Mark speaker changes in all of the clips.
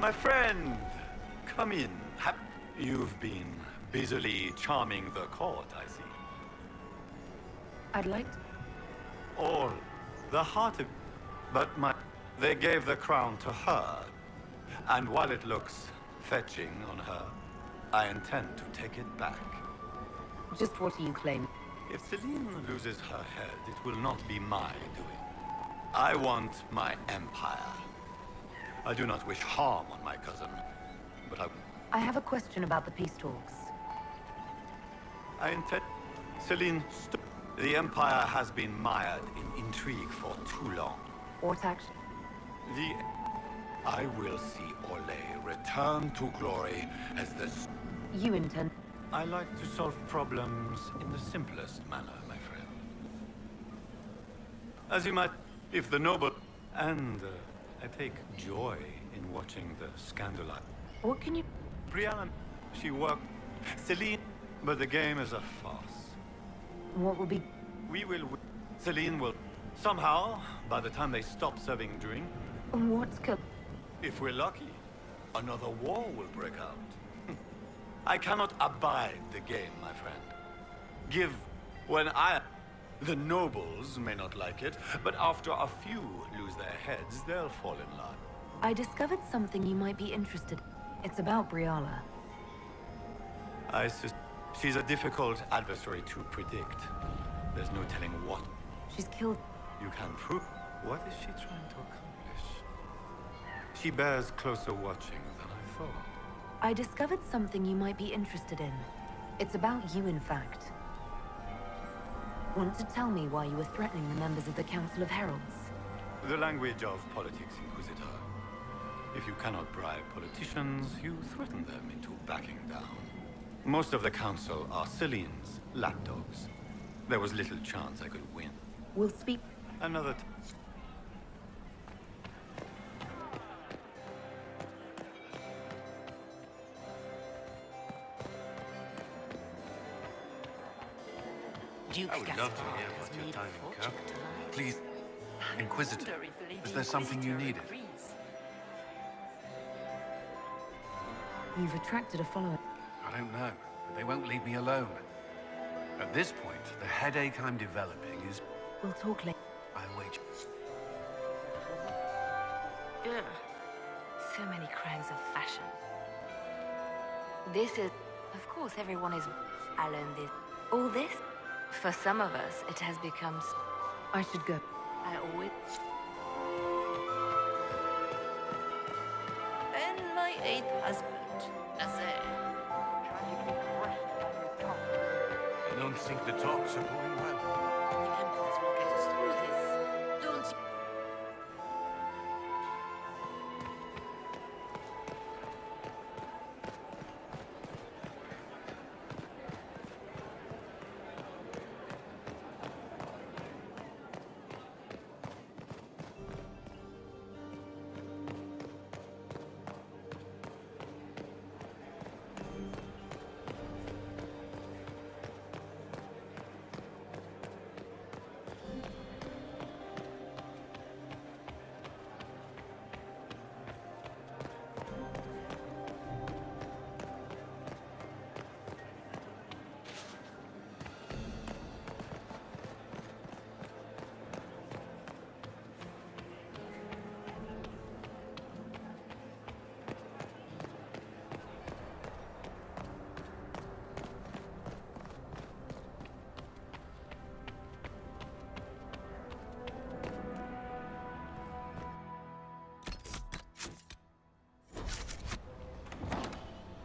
Speaker 1: My friend, come in. You've been busily charming the court, I see.
Speaker 2: I'd like to...
Speaker 1: All the heart of... But they gave the crown to her. And while it looks fetching on her, I intend to take it back.
Speaker 2: Just what do you claim?
Speaker 1: If Celine loses her head, it will not be my doing. I want my empire. I do not wish harm on my cousin, but
Speaker 2: I have a question about the peace talks.
Speaker 1: I intend... Celine, the empire has been mired in intrigue for too long.
Speaker 2: What action?
Speaker 1: I will see Orlais return to glory as the...
Speaker 2: You intend...
Speaker 1: I like to solve problems in the simplest manner, my friend. As you might... If the noble... And I take joy in watching the scandal.
Speaker 2: What can you...
Speaker 1: Brianna, she worked... Celine, but the game is a farce.
Speaker 2: What will be...
Speaker 1: We will... Celine will... Somehow, by the time they stop serving drink...
Speaker 2: What's
Speaker 1: If we're lucky, another war will break out. I cannot abide the game, my friend. The nobles may not like it, but after a few lose their heads, they'll fall in line.
Speaker 2: I discovered something you might be interested in. It's about Briala.
Speaker 1: She's a difficult adversary to predict. There's no telling what.
Speaker 2: She's killed...
Speaker 1: You can prove... What is she trying to accomplish? She bears closer watching than I thought.
Speaker 2: I discovered something you might be interested in. It's about you, in fact. Want to tell me why you were threatening the members of the Council of Heralds?
Speaker 1: The language of politics, Inquisitor. If you cannot bribe politicians, you threaten them into backing down. Most of the Council are Celine's lapdogs. There was little chance I could win.
Speaker 2: We'll speak...
Speaker 1: Another
Speaker 3: I would love to hear about your time in Kerr. Please, Inquisitor, is there something you needed?
Speaker 2: You've attracted a follower.
Speaker 3: I don't know, but they won't leave me alone. At this point, the headache I'm developing is...
Speaker 2: We'll talk later.
Speaker 3: I await you.
Speaker 4: Ugh. So many crimes of fashion. This is... Of course, everyone is... I learned this. All this? For some of us, it has become...
Speaker 2: I should go.
Speaker 4: I always... And my 8th husband, Nazaire. Tragically crushed by his tongue.
Speaker 3: I don't think the talks are going well.
Speaker 4: The Empress will get us through this. Don't you...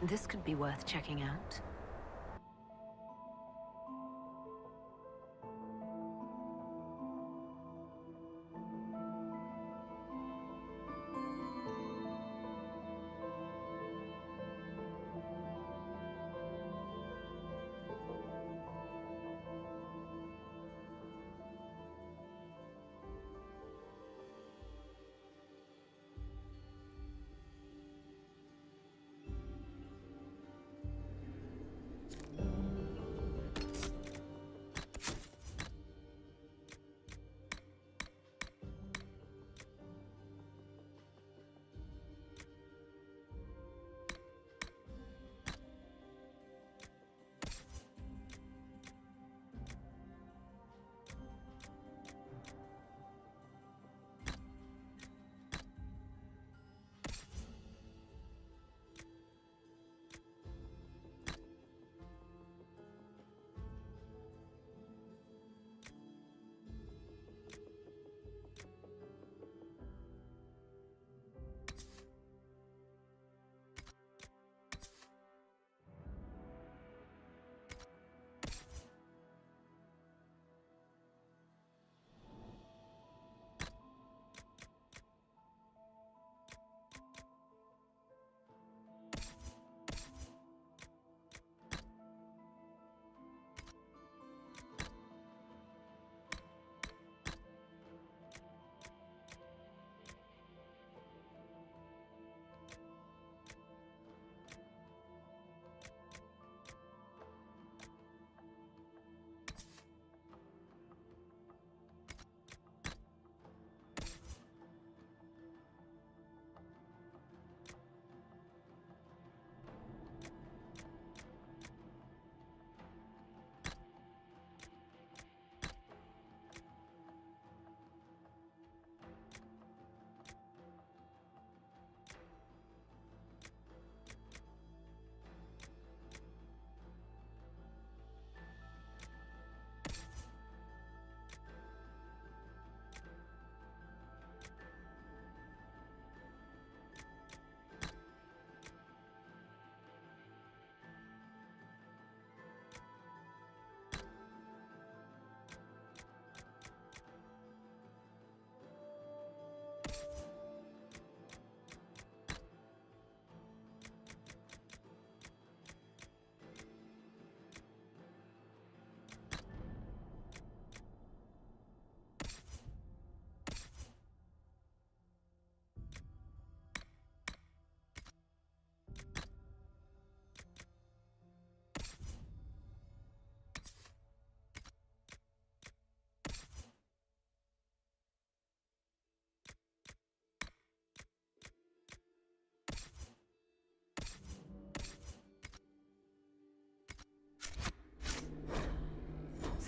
Speaker 2: This could be worth checking out.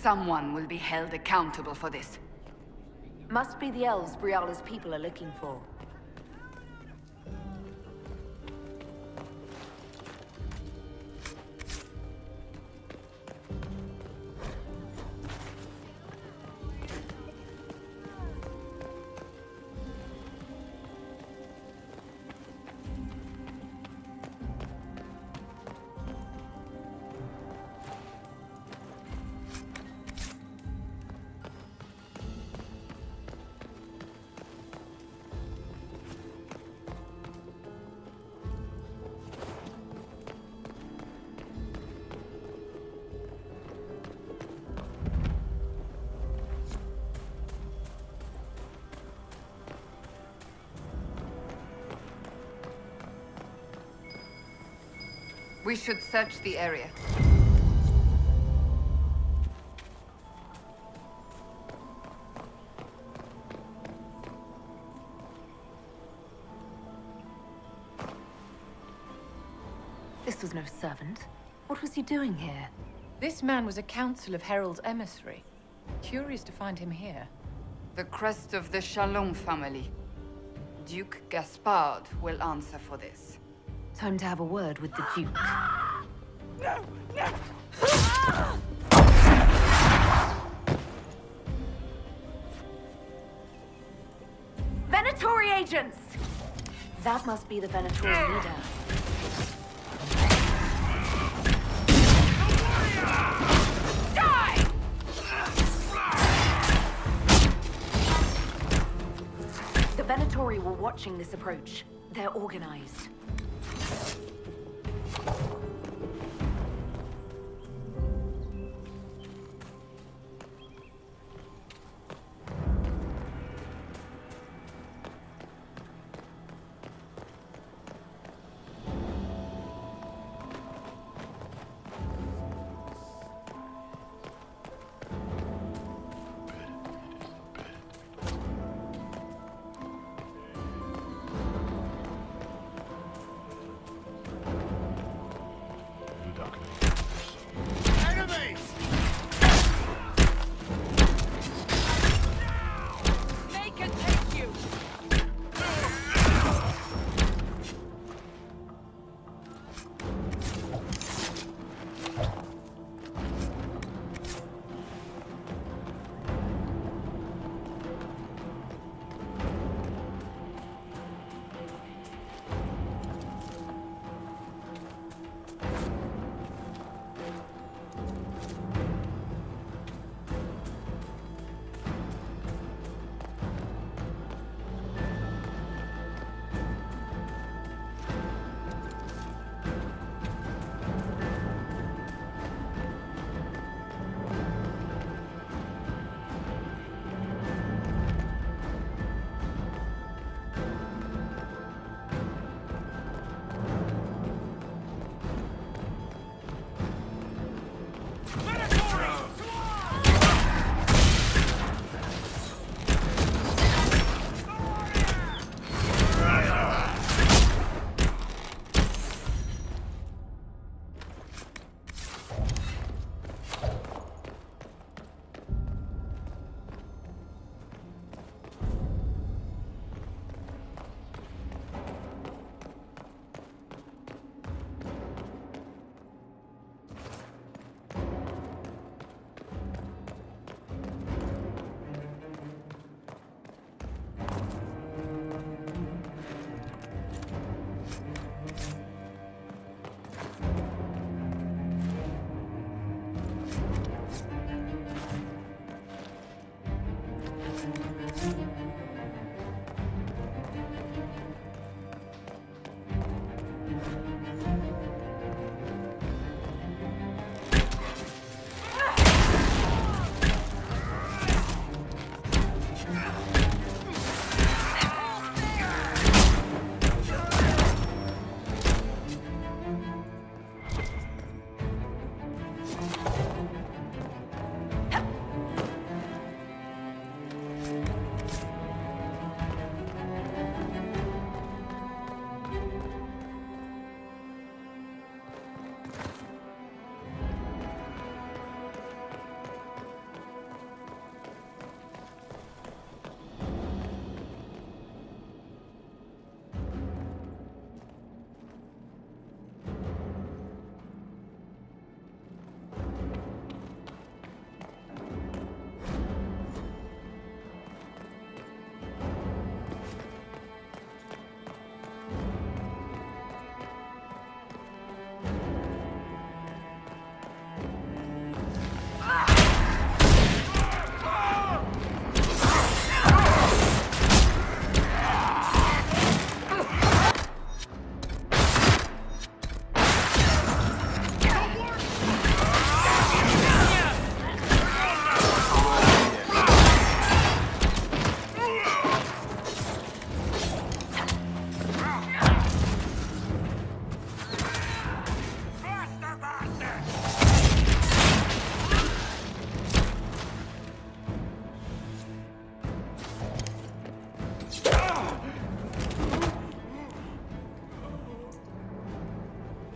Speaker 5: Someone will be held accountable for this.
Speaker 2: Must be the elves Briala's people are looking for.
Speaker 5: We should search the area.
Speaker 2: This was no servant. What was he doing here?
Speaker 6: This man was a Council of Herald's emissary. Curious to find him here.
Speaker 5: The crest of the Shalom family. Duke Gaspard will answer for this.
Speaker 2: Time to have a word with the Duke. Venatori agents! That must be the Venatori leader. Die! The Venatori were watching this approach. They're organized.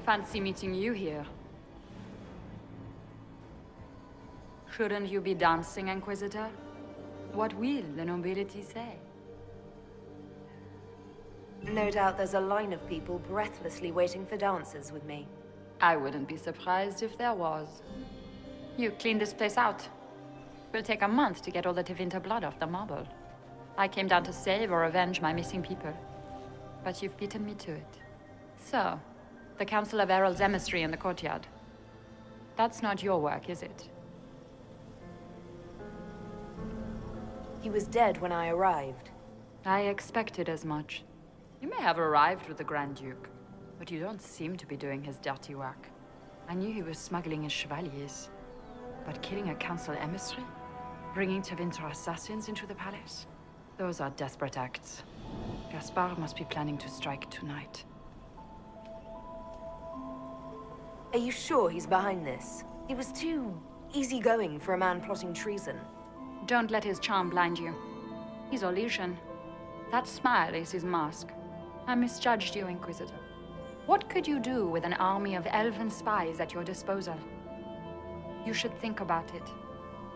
Speaker 2: Fancy meeting you here. Shouldn't you be dancing, Inquisitor? What will the nobility say?
Speaker 7: No doubt there's a line of people breathlessly waiting for dances with me.
Speaker 2: I wouldn't be surprised if there was. You cleaned this place out. Will take a month to get all the Tevinter blood off the marble. I came down to save or avenge my missing people. But you've beaten me to it. So, the Council of Herald's emissary in the courtyard. That's not your work, is it?
Speaker 7: He was dead when I arrived.
Speaker 2: I expected as much. You may have arrived with the Grand Duke, but you don't seem to be doing his dirty work. I knew he was smuggling his chevaliers. But killing a council emissary? Bringing Tevinter assassins into the palace? Those are desperate acts. Gaspard must be planning to strike tonight.
Speaker 7: Are you sure he's behind this? He was too easygoing for a man plotting treason.
Speaker 2: Don't let his charm blind you. He's Orlesian. That smile is his mask. I misjudged you, Inquisitor. What could you do with an army of elven spies at your disposal? You should think about it.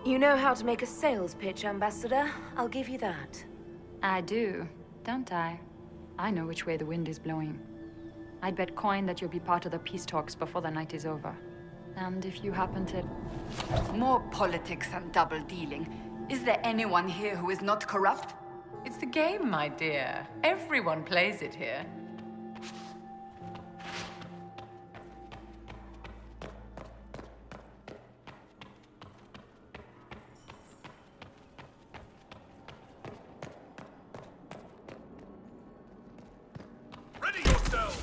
Speaker 7: You know how to make a sales pitch, Ambassador. I'll give you that.
Speaker 2: I do, don't I? I know which way the wind is blowing. I'd bet coin that you'll be part of the peace talks before the night is over. And if you happen to...
Speaker 5: More politics and double-dealing. Is there anyone here who is not corrupt?
Speaker 6: It's the game, my dear. Everyone plays it here.
Speaker 1: Ready yourself!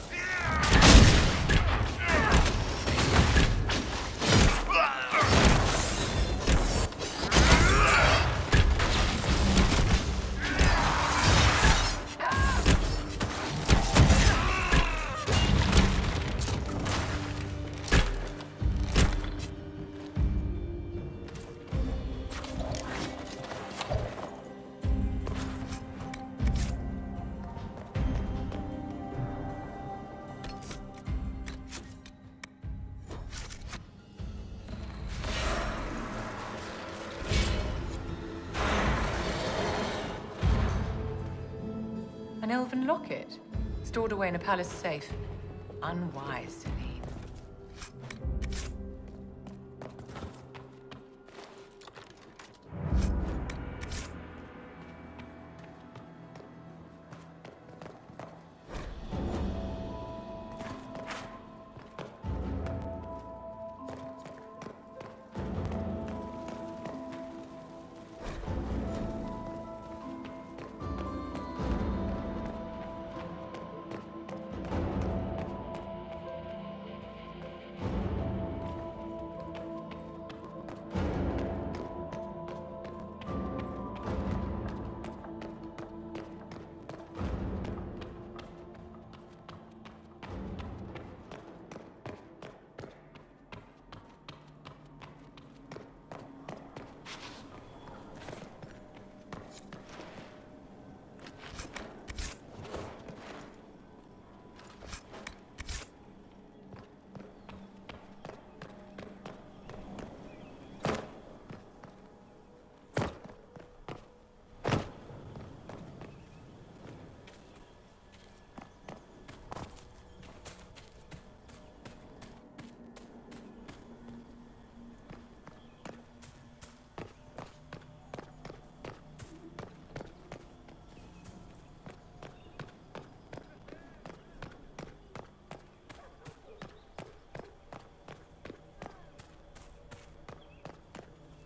Speaker 6: An elven locket, stored away in a palace safe. Unwise to leave.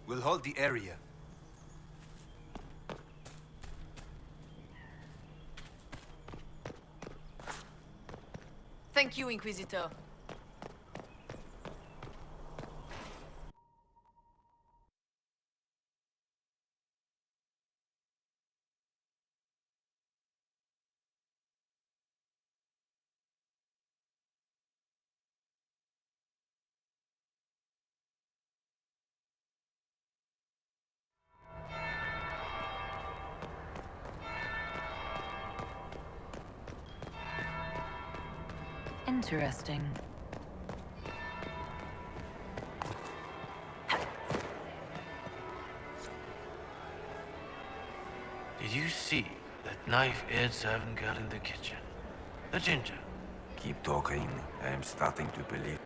Speaker 8: We'll hold the area.
Speaker 7: Thank you, Inquisitor.
Speaker 2: Interesting.
Speaker 8: Did you see that knife-eared servant girl in the kitchen? The ginger.
Speaker 9: Keep talking. I am starting to believe.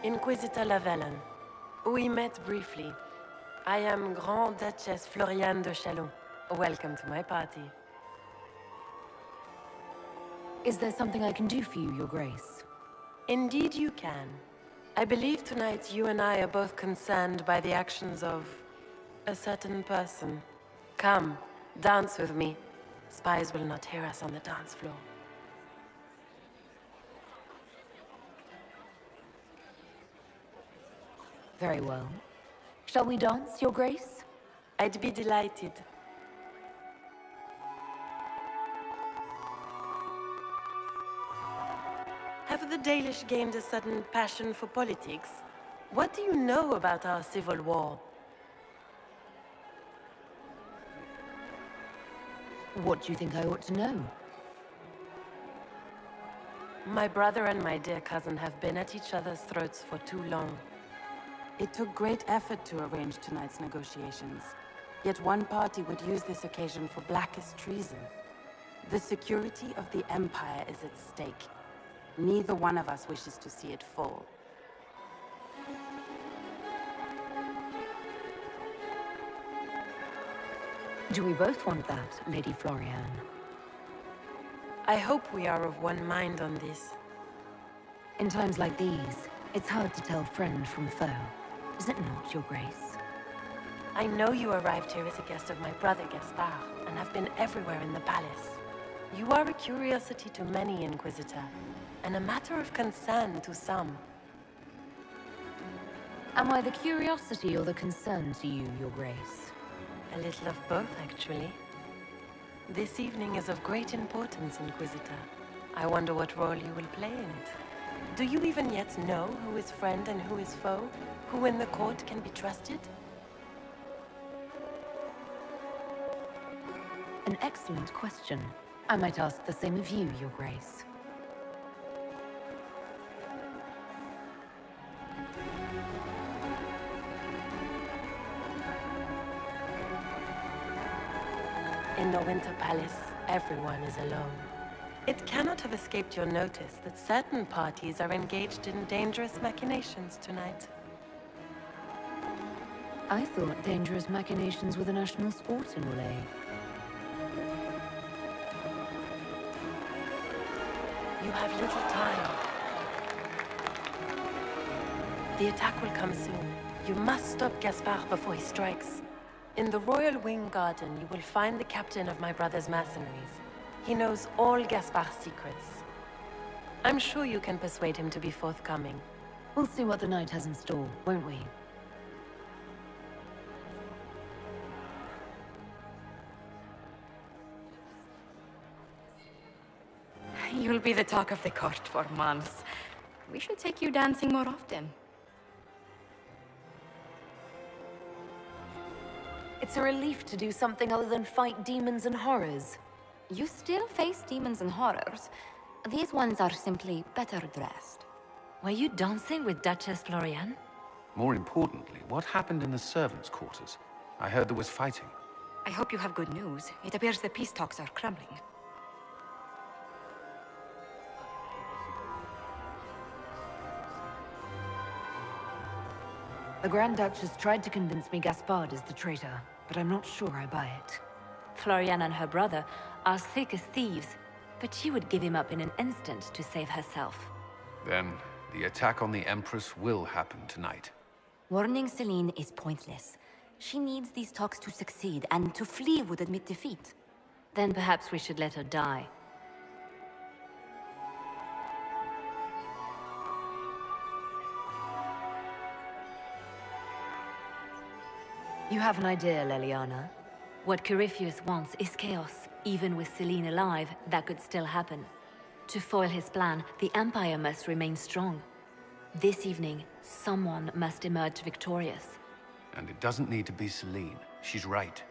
Speaker 10: Inquisitor Lavalin. We met briefly. I am Grand Duchess Floriane de Chalon. Welcome to my party.
Speaker 7: Is there something I can do for you, Your Grace?
Speaker 10: Indeed you can. I believe tonight you and I are both concerned by the actions of a certain person. Come, dance with me. Spies will not hear us on the dance floor.
Speaker 7: Very well. Shall we dance, Your Grace?
Speaker 10: I'd be delighted. Have the Dalish gained a sudden passion for politics? What do you know about our civil war?
Speaker 7: What do you think I ought to know?
Speaker 10: My brother and my dear cousin have been at each other's throats for too long.
Speaker 11: It took great effort to arrange tonight's negotiations. Yet one party would use this occasion for blackest treason. The security of the Empire is at stake. Neither one of us wishes to see it fall.
Speaker 7: Do we both want that, Lady Floriane?
Speaker 10: I hope we are of one mind on this.
Speaker 7: In times like these, it's hard to tell friend from foe. Is it not, Your Grace?
Speaker 10: I know you arrived here as a guest of my brother Gaspard, and have been everywhere in the palace. You are a curiosity to many, Inquisitor, and a matter of concern to some.
Speaker 7: Am I the curiosity or the concern to you, Your Grace?
Speaker 10: A little of both, actually. This evening is of great importance, Inquisitor. I wonder what role you will play in it. Do you even yet know who is friend and who is foe? Who in the court can be trusted?
Speaker 7: An excellent question. I might ask the same of you, Your Grace.
Speaker 10: In the Winter Palace, everyone is alone. It cannot have escaped your notice that certain parties are engaged in dangerous machinations tonight.
Speaker 7: I thought dangerous machinations were the national sport in Relay.
Speaker 10: You have little time. The attack will come soon. You must stop Gaspard before he strikes. In the Royal Wing Garden, you will find the captain of my brother's mercenaries. He knows all Gaspard's secrets. I'm sure you can persuade him to be forthcoming.
Speaker 7: We'll see what the night has in store, won't we?
Speaker 4: You'll be the talk of the court for months. We should take you dancing more often.
Speaker 7: It's a relief to do something other than fight demons and horrors.
Speaker 4: You still face demons and horrors. These ones are simply better dressed.
Speaker 12: Were you dancing with Duchess Floriane?
Speaker 3: More importantly, what happened in the servants' quarters? I heard there was fighting.
Speaker 4: I hope you have good news. It appears the peace talks are crumbling.
Speaker 7: The Grand Duchess tried to convince me Gaspard is the traitor, but I'm not sure I buy it.
Speaker 12: Floriane and her brother are thick as thieves, but she would give him up in an instant to save herself.
Speaker 3: Then, the attack on the Empress will happen tonight.
Speaker 12: Warning Celine is pointless. She needs these talks to succeed, and to flee would admit defeat. Then perhaps we should let her die.
Speaker 7: You have an idea, Leliana?
Speaker 12: What Corypheus wants is chaos. Even with Celine alive, that could still happen. To foil his plan, the Empire must remain strong. This evening, someone must emerge victorious.
Speaker 3: And it doesn't need to be Celine. She's right.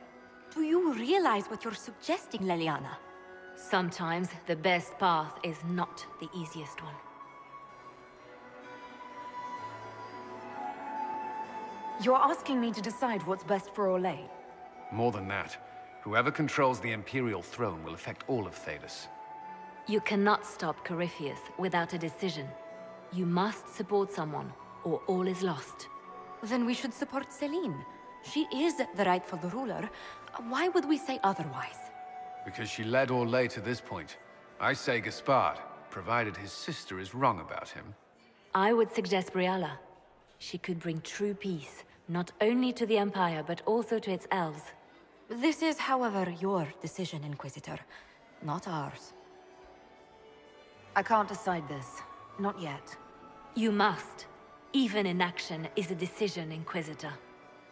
Speaker 12: Do you realize what you're suggesting, Leliana? Sometimes the best path is not the easiest one.
Speaker 7: You're asking me to decide what's best for Orlais?
Speaker 3: More than that, whoever controls the Imperial throne will affect all of Thales.
Speaker 12: You cannot stop Corypheus without a decision. You must support someone, or all is lost. Then we should support Celine. She is the rightful ruler. Why would we say otherwise?
Speaker 3: Because she led Orlais to this point. I say Gaspard, provided his sister is wrong about him.
Speaker 12: I would suggest Briala. She could bring true peace, not only to the Empire, but also to its elves. This is, however, your decision, Inquisitor, not ours.
Speaker 7: I can't decide this. Not yet.
Speaker 12: You must. Even inaction is a decision, Inquisitor.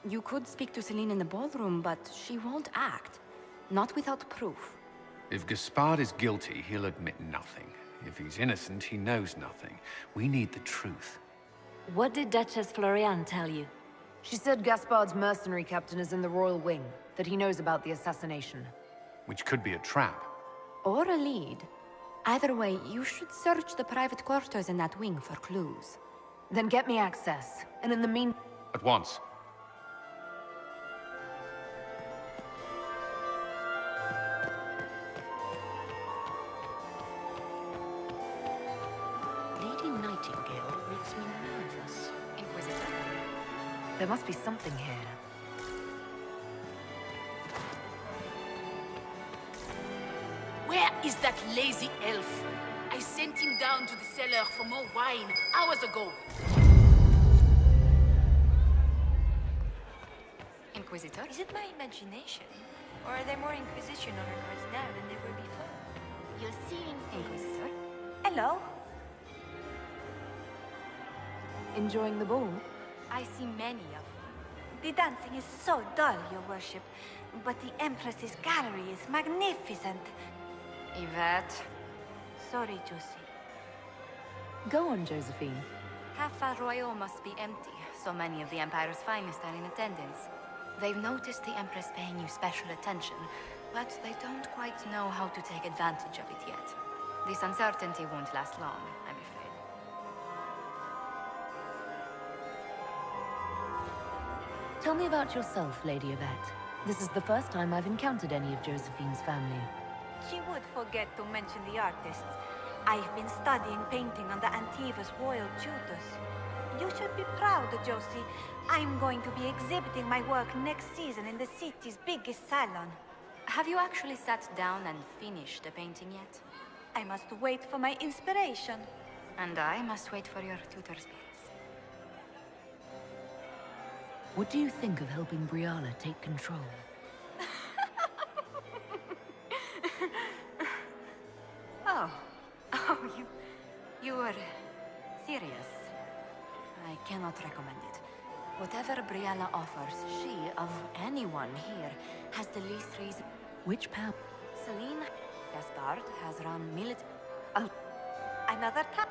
Speaker 12: You could speak to Celine in the ballroom, but she won't act. Not without proof.
Speaker 3: If Gaspard is guilty, he'll admit nothing. If he's innocent, he knows nothing. We need the truth.
Speaker 12: What did Duchess Floriane tell you?
Speaker 7: She said Gaspard's mercenary captain is in the Royal Wing, that he knows about the assassination.
Speaker 3: Which could be a trap.
Speaker 12: Or a lead. Either way, you should search the private quarters in that wing for clues.
Speaker 7: Then get me access, and in the meantime...
Speaker 3: At once.
Speaker 7: Lady Nightingale makes me nervous. Inquisitor. There must be something here.
Speaker 13: Where is that lazy elf? I sent him down to the cellar for more wine hours ago.
Speaker 4: Inquisitor? Is it my imagination? Or are there more Inquisition on our cards now than there were before? You're seeing things. Inquisitor? Hello?
Speaker 7: Enjoying the ball?
Speaker 4: I see many of them. The dancing is so dull, your worship. But the Empress's gallery is magnificent.
Speaker 2: Yvette.
Speaker 4: Sorry, Josie.
Speaker 7: Go on, Josephine.
Speaker 12: Half Royal must be empty. So many of the Empire's finest are in attendance. They've noticed the Empress paying you special attention, but they don't quite know how to take advantage of it yet. This uncertainty won't last long, I'm afraid.
Speaker 7: Tell me about yourself, Lady Yvette. This is the first time I've encountered any of Josephine's family.
Speaker 4: She would forget to mention the artists. I've been studying painting under Antiva's royal tutors. You should be proud, Josie. I'm going to be exhibiting my work next season in the city's biggest salon.
Speaker 12: Have you actually sat down and finished the painting yet?
Speaker 4: I must wait for my inspiration.
Speaker 12: And I must wait for your tutor's pills.
Speaker 7: What do you think of helping Briala take control?
Speaker 12: You were serious. I cannot recommend it. Whatever Briala offers, she, of anyone here, has the least reason.
Speaker 7: Which power?
Speaker 12: Celine Gaspard has run military...
Speaker 4: Another time.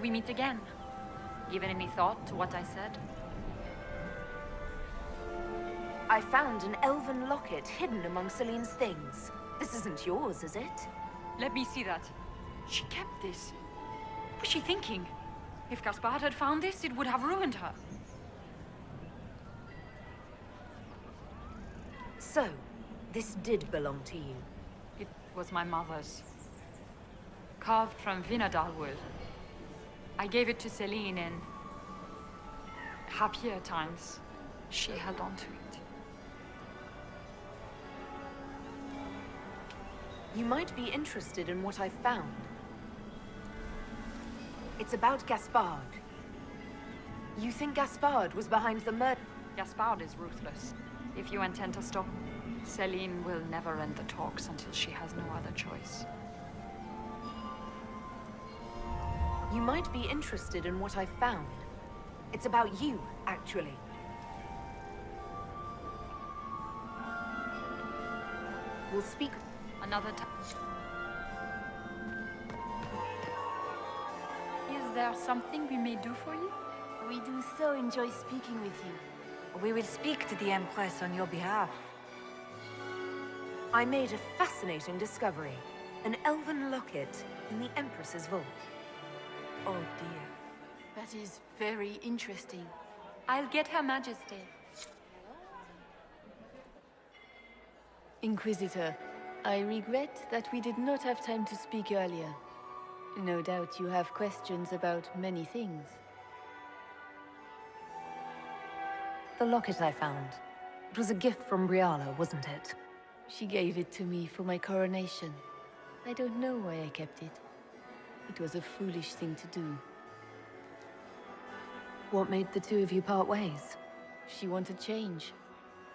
Speaker 2: We meet again. Given any thought to what I said?
Speaker 7: I found an elven locket hidden among Celine's things. This isn't yours, is it?
Speaker 2: Let me see that. She kept this. What was she thinking? If Gaspard had found this, it would have ruined her.
Speaker 7: So, this did belong to you?
Speaker 2: It was my mother's. Carved from Vinadal wood. I gave it to Celine in happier times. She held on to it.
Speaker 7: You might be interested in what I found. It's about Gaspard. You think Gaspard was behind the murder?
Speaker 2: Gaspard is ruthless. If you intend to stop, Celine will never end the talks until she has no other choice.
Speaker 7: You might be interested in what I found.
Speaker 14: It's about you, actually. We'll speak
Speaker 2: another time. Is there something we may do for you?
Speaker 14: We do so enjoy speaking with you.
Speaker 4: We will speak to the Empress on your behalf.
Speaker 14: I made a fascinating discovery. An elven locket in the Empress's vault.
Speaker 4: Oh dear.
Speaker 13: That is very interesting.
Speaker 2: I'll get Her Majesty.
Speaker 15: Inquisitor, I regret that we did not have time to speak earlier. No doubt you have questions about many things.
Speaker 7: The locket I found. It was a gift from Briala, wasn't it?
Speaker 15: She gave it to me for my coronation. I don't know why I kept it. It was a foolish thing to do.
Speaker 7: What made the two of you part ways?
Speaker 15: She wanted change,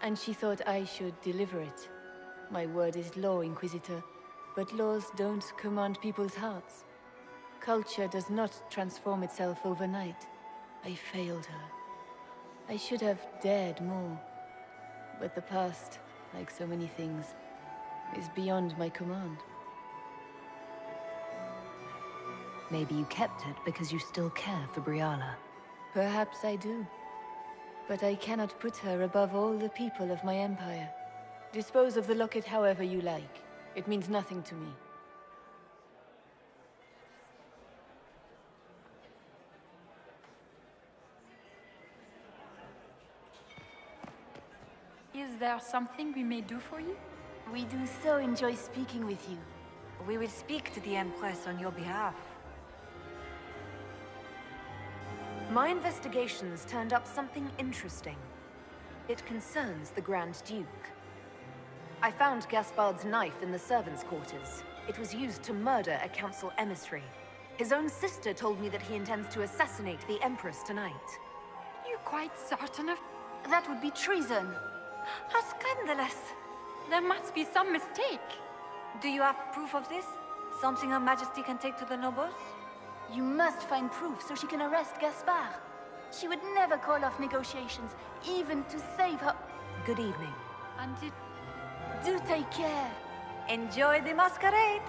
Speaker 15: and she thought I should deliver it. My word is law, Inquisitor, but laws don't command people's hearts. Culture does not transform itself overnight. I failed her. I should have dared more. But the past, like so many things, is beyond my command.
Speaker 7: Maybe you kept it because you still care for Briala.
Speaker 15: Perhaps I do. But I cannot put her above all the people of my empire. Dispose of the locket however you like. It means nothing to me.
Speaker 2: Is there something we may do for you?
Speaker 14: We do so enjoy speaking with you.
Speaker 4: We will speak to the Empress on your behalf.
Speaker 14: My investigations turned up something interesting. It concerns the Grand Duke. I found Gaspard's knife in the servants' quarters. It was used to murder a council emissary. His own sister told me that he intends to assassinate the Empress tonight.
Speaker 2: You're quite certain of...
Speaker 14: That would be treason.
Speaker 4: How scandalous!
Speaker 2: There must be some mistake.
Speaker 4: Do you have proof of this? Something Her Majesty can take to the nobles?
Speaker 14: You must find proof so she can arrest Gaspard. She would never call off negotiations, even to save her...
Speaker 4: Good evening.
Speaker 2: And it...
Speaker 14: Do take care.
Speaker 4: Enjoy the masquerade!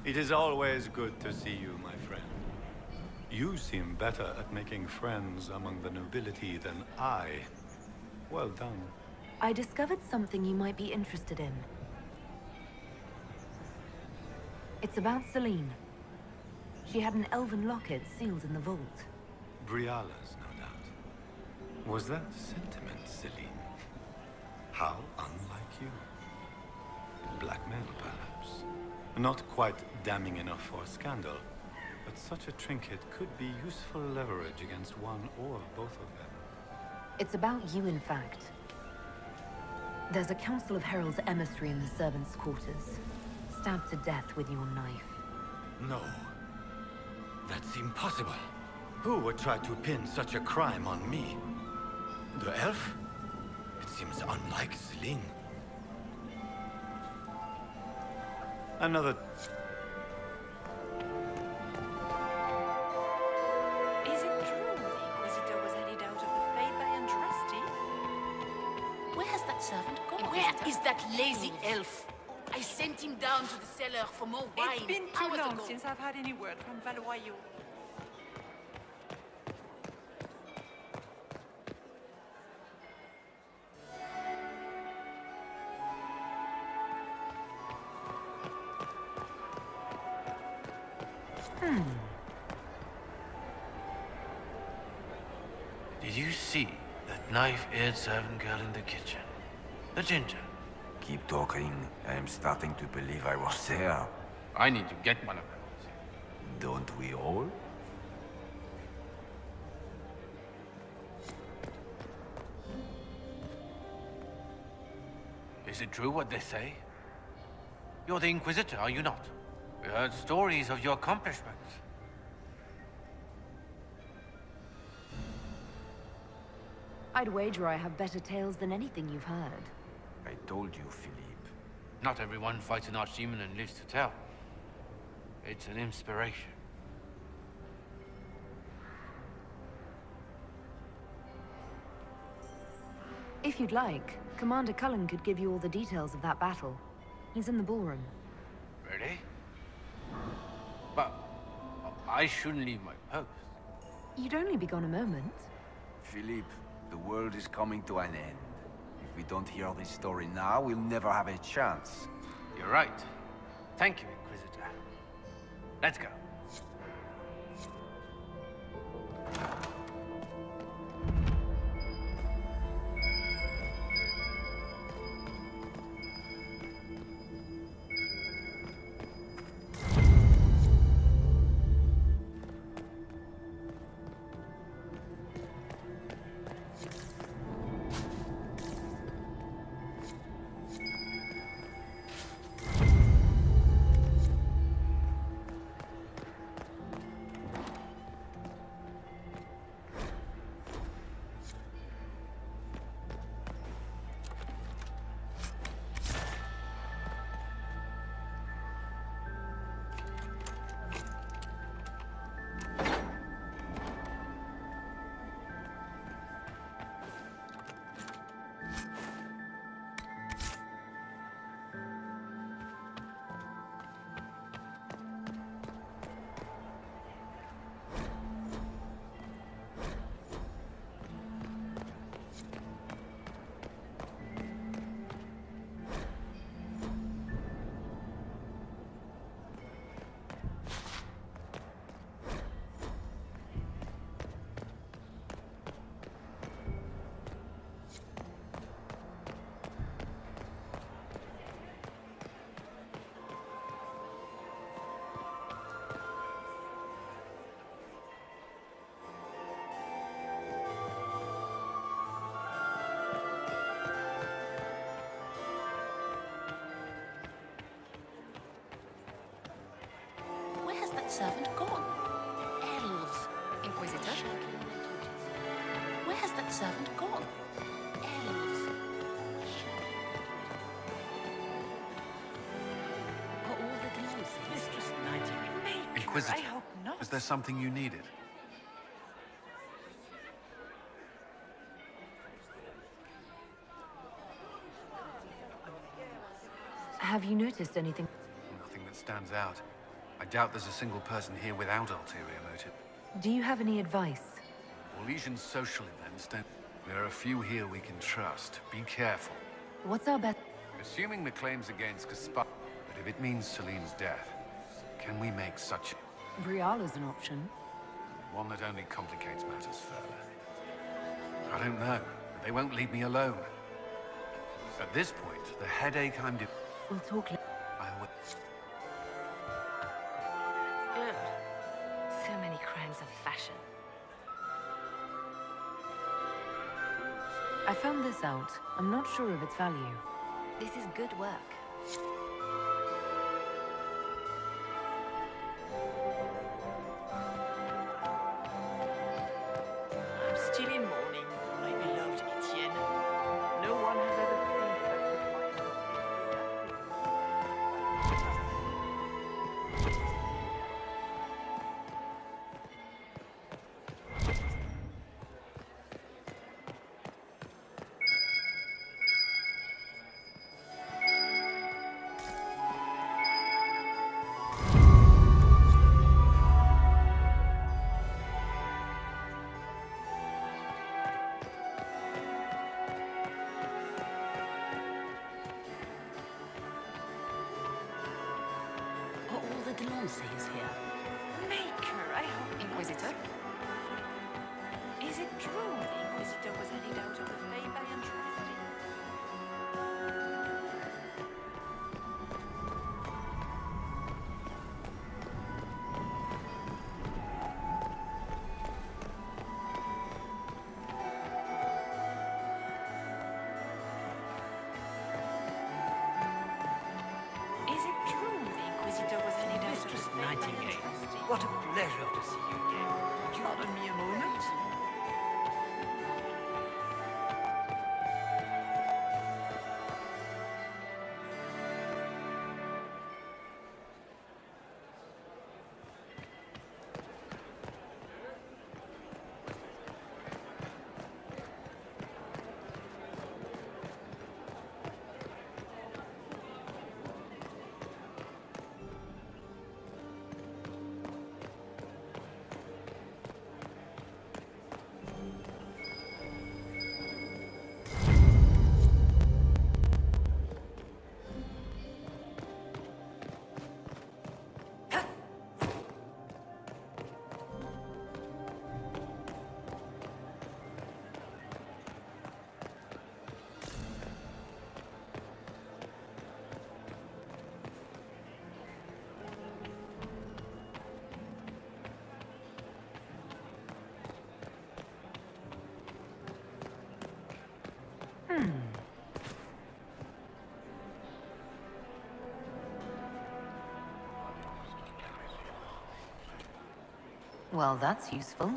Speaker 1: It is always good to see you, my friend. You seem better at making friends among the nobility than I. Well done.
Speaker 7: I discovered something you might be interested in. It's about Celine. She had an elven locket sealed in the vault.
Speaker 1: Briala's, no doubt. Was that sentiment, Celine? How unlike you. Blackmail, perhaps. Not quite damning enough for scandal, but such a trinket could be useful leverage against one or both of them.
Speaker 7: It's about you, in fact. There's a Council of Heralds emissary in the servants' quarters. Stabbed to death with your knife.
Speaker 1: No. That's impossible. Who would try to pin such a crime on me? The elf? It seems unlike Celine. Another...
Speaker 11: Is it true the Inquisitor was headed out of the Fade by Andraste?
Speaker 13: Where has that servant gone? Where is that lazy elf? I sent him down to the cellar for more wine.
Speaker 11: It's been too
Speaker 13: hours
Speaker 11: long
Speaker 13: ago.
Speaker 11: since I've had any word from Valoyo.
Speaker 8: Did you see that knife-eared servant girl in the kitchen? The ginger.
Speaker 9: Keep talking. I am starting to believe I was there.
Speaker 3: I need to get one of those.
Speaker 9: Don't we all?
Speaker 8: Is it true what they say? You're the Inquisitor, are you not? We heard stories of your accomplishments.
Speaker 14: I'd wager I have better tales than anything you've heard.
Speaker 9: I told you, Philippe.
Speaker 8: Not everyone fights an archdemon and lives to tell. It's an inspiration.
Speaker 14: If you'd like, Commander Cullen could give you all the details of that battle. He's in the ballroom.
Speaker 8: Really? But I shouldn't leave my post.
Speaker 14: You'd only be gone a moment.
Speaker 9: Philippe, the world is coming to an end. If we don't hear this story now, we'll never have a chance.
Speaker 8: You're right. Thank you, Inquisitor. Let's go.
Speaker 13: Where's that servant gone? Elves.
Speaker 12: Inquisitor?
Speaker 13: Where has that servant gone? Elves. Are all the glimpses?
Speaker 16: Mistress Nightingale.
Speaker 3: Inquisitor,
Speaker 16: I hope not.
Speaker 3: is there something you needed?
Speaker 14: Have you noticed anything?
Speaker 3: Nothing that stands out. I doubt there's a single person here without ulterior motive.
Speaker 14: Do you have any advice?
Speaker 3: Orlesian's social events don't... There are a few here we can trust. Be careful.
Speaker 14: What's our bet?
Speaker 3: Assuming the claims against Gaspar... But if it means Celine's death, can we make such...
Speaker 14: Briala's an option.
Speaker 3: One that only complicates matters further. I don't know, but they won't leave me alone. At this point, the headache I'm...
Speaker 14: We'll talk later.
Speaker 3: I will...
Speaker 7: So many crimes of fashion.
Speaker 14: I found this out. I'm not sure of its value.
Speaker 12: This is good work.
Speaker 16: I'm still in mourning for my beloved Etienne. No one has ever seen such a
Speaker 13: Delancey's here.
Speaker 16: Maker, I hope.
Speaker 12: Inquisitor?
Speaker 16: Is it true the Inquisitor was headed out of the Fae by Andraste? Mistress Nightingale, what a pleasure to see you again. Would you pardon me a moment?
Speaker 7: Well, that's useful.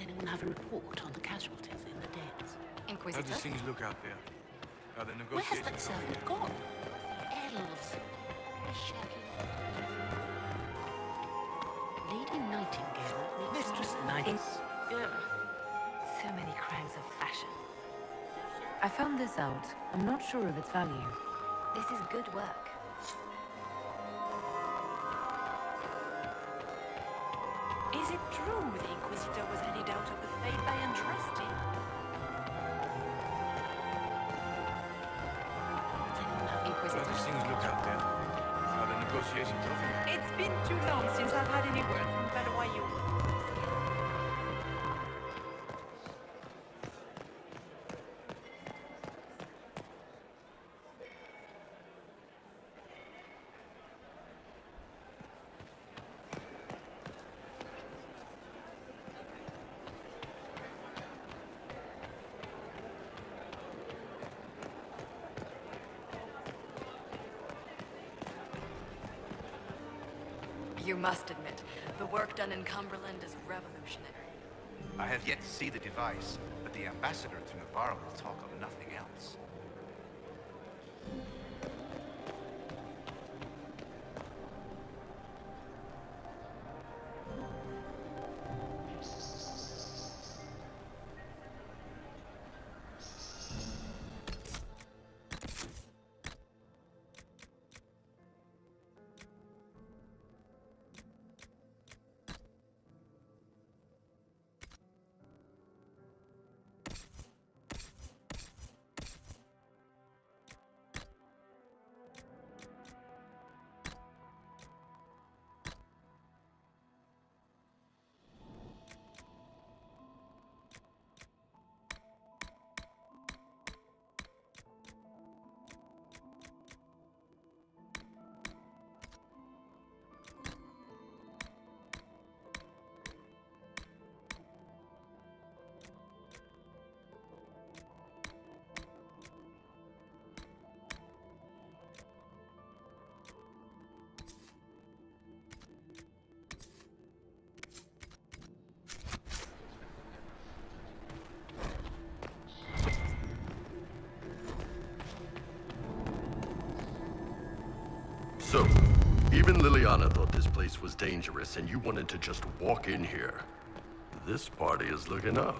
Speaker 13: Anyone have a report on the casualties in the dens?
Speaker 3: How do things look out there? Are the
Speaker 13: Where has
Speaker 3: negotiations
Speaker 13: that servant gone? Elves. Shaggy. Lady Nightingale. Mistress Nice. Yeah.
Speaker 7: So many crimes of fashion. I found this out. I'm not sure of its value.
Speaker 14: This is good work.
Speaker 13: Is it true the Inquisitor was headed out of the Fade by Andraste?
Speaker 3: How do things look out there? Are the negotiations over?
Speaker 13: It's been too long since I've had any word from Benoit.
Speaker 2: You must admit, the work done in Cumberland is revolutionary.
Speaker 17: I have yet to see the device, but the ambassador to Navarre will talk of nothing else.
Speaker 18: So, even Liliana thought this place was dangerous and you wanted to just walk in here. This party is looking up.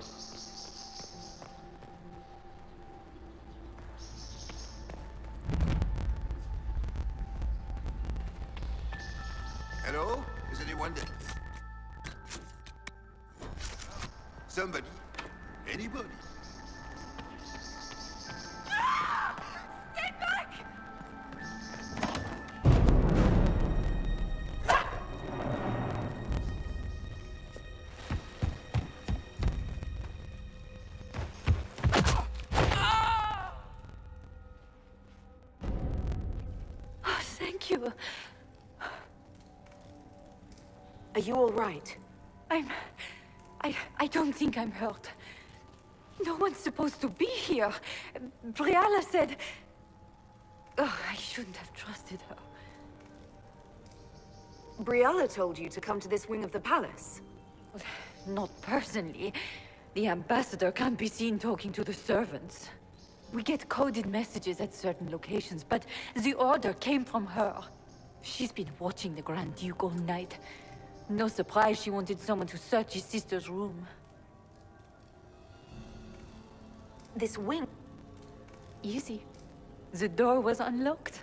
Speaker 19: Hello? Is anyone there? Somebody? Anybody?
Speaker 13: Stay back!
Speaker 14: Oh, thank you. Are you all right?
Speaker 2: I don't think I'm hurt. No one's supposed to be here. Briala said... Oh, I shouldn't have trusted her.
Speaker 14: Briala told you to come to this wing of the palace.
Speaker 2: Not personally. The ambassador can't be seen talking to the servants. We get coded messages at certain locations, but the order came from her. She's been watching the Grand Duke all night. No surprise she wanted someone to search his sister's room.
Speaker 14: This wing...
Speaker 2: Easy. The door was unlocked.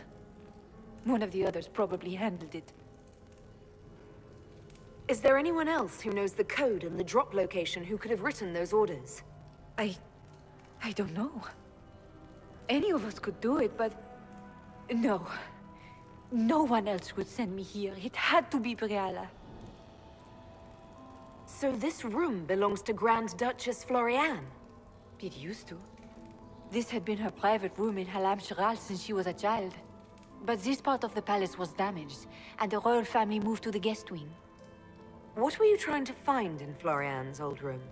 Speaker 2: One of the others probably handled it.
Speaker 14: Is there anyone else who knows the code and the drop location who could have written those orders?
Speaker 2: I don't know. Any of us could do it, but... No. No one else would send me here. It had to be Briala.
Speaker 14: So this room belongs to Grand Duchess Floriane?
Speaker 15: It used to. This had been her private room in Halam Shiral since she was a child. But this part of the palace was damaged, and the royal family moved to the guest wing.
Speaker 14: What were you trying to find in Floriane's old room?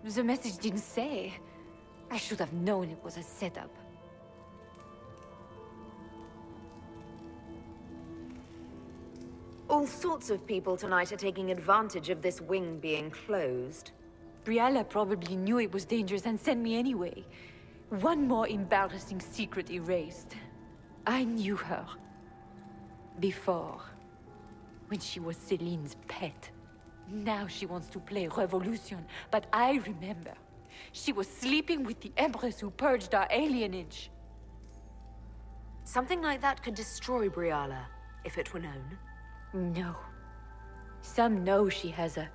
Speaker 15: The message didn't say. I should have known it was a setup.
Speaker 14: All sorts of people tonight are taking advantage of this wing being closed.
Speaker 15: Brialla probably knew it was dangerous and sent me anyway. One more embarrassing secret erased. I knew her. Before. When she was Celine's pet. Now she wants to play Revolution, but I remember. She was sleeping with the Empress who purged our alienage.
Speaker 14: Something like that could destroy Brialla, if it were known.
Speaker 15: No. Some know she has a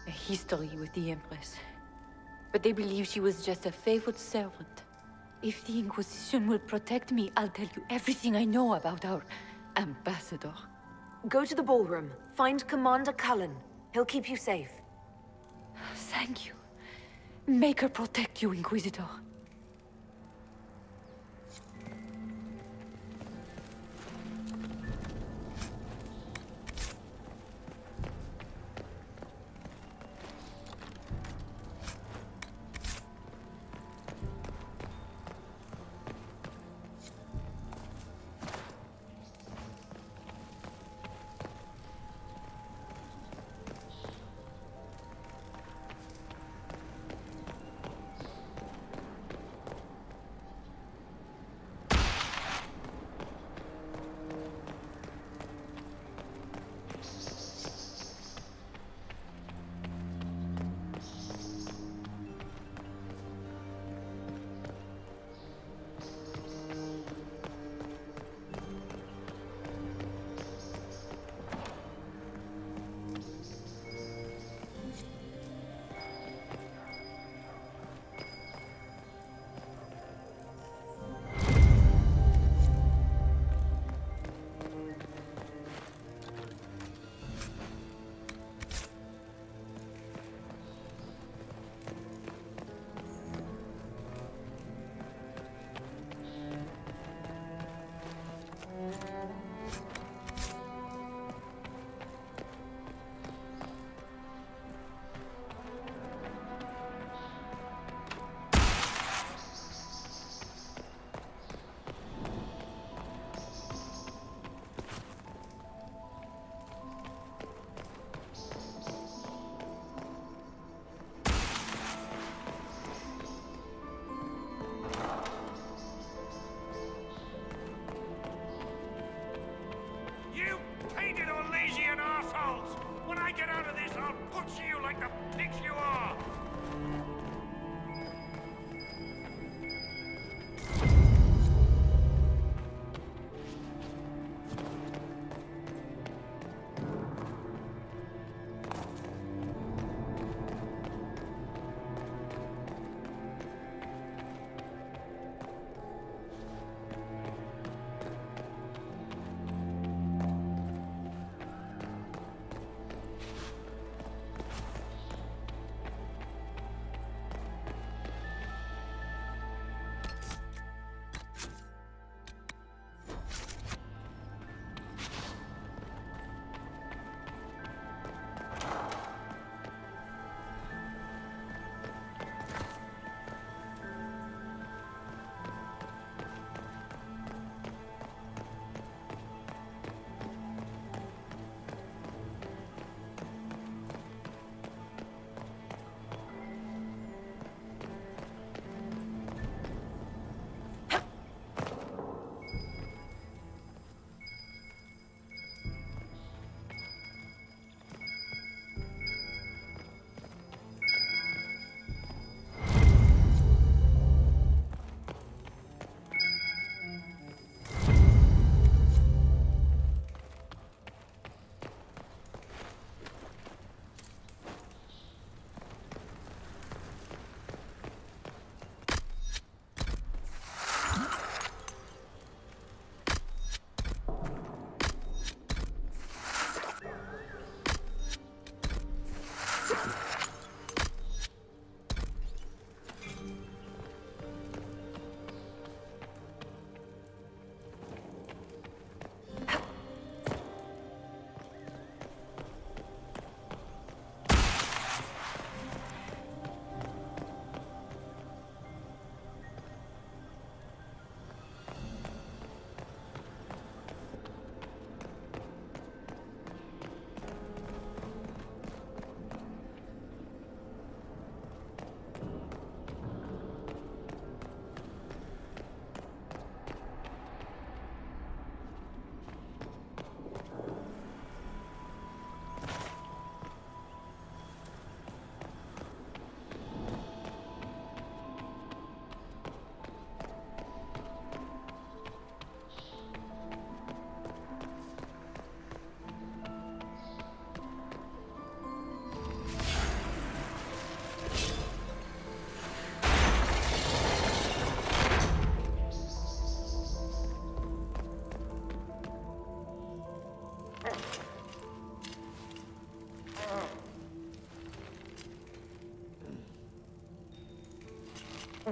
Speaker 15: history with the Empress. But they believe she was just a faithful servant. If the Inquisition will protect me, I'll tell you everything I know about our ambassador.
Speaker 14: Go to the ballroom. Find Commander Cullen. He'll keep you safe.
Speaker 15: Thank you. Make her protect you, Inquisitor.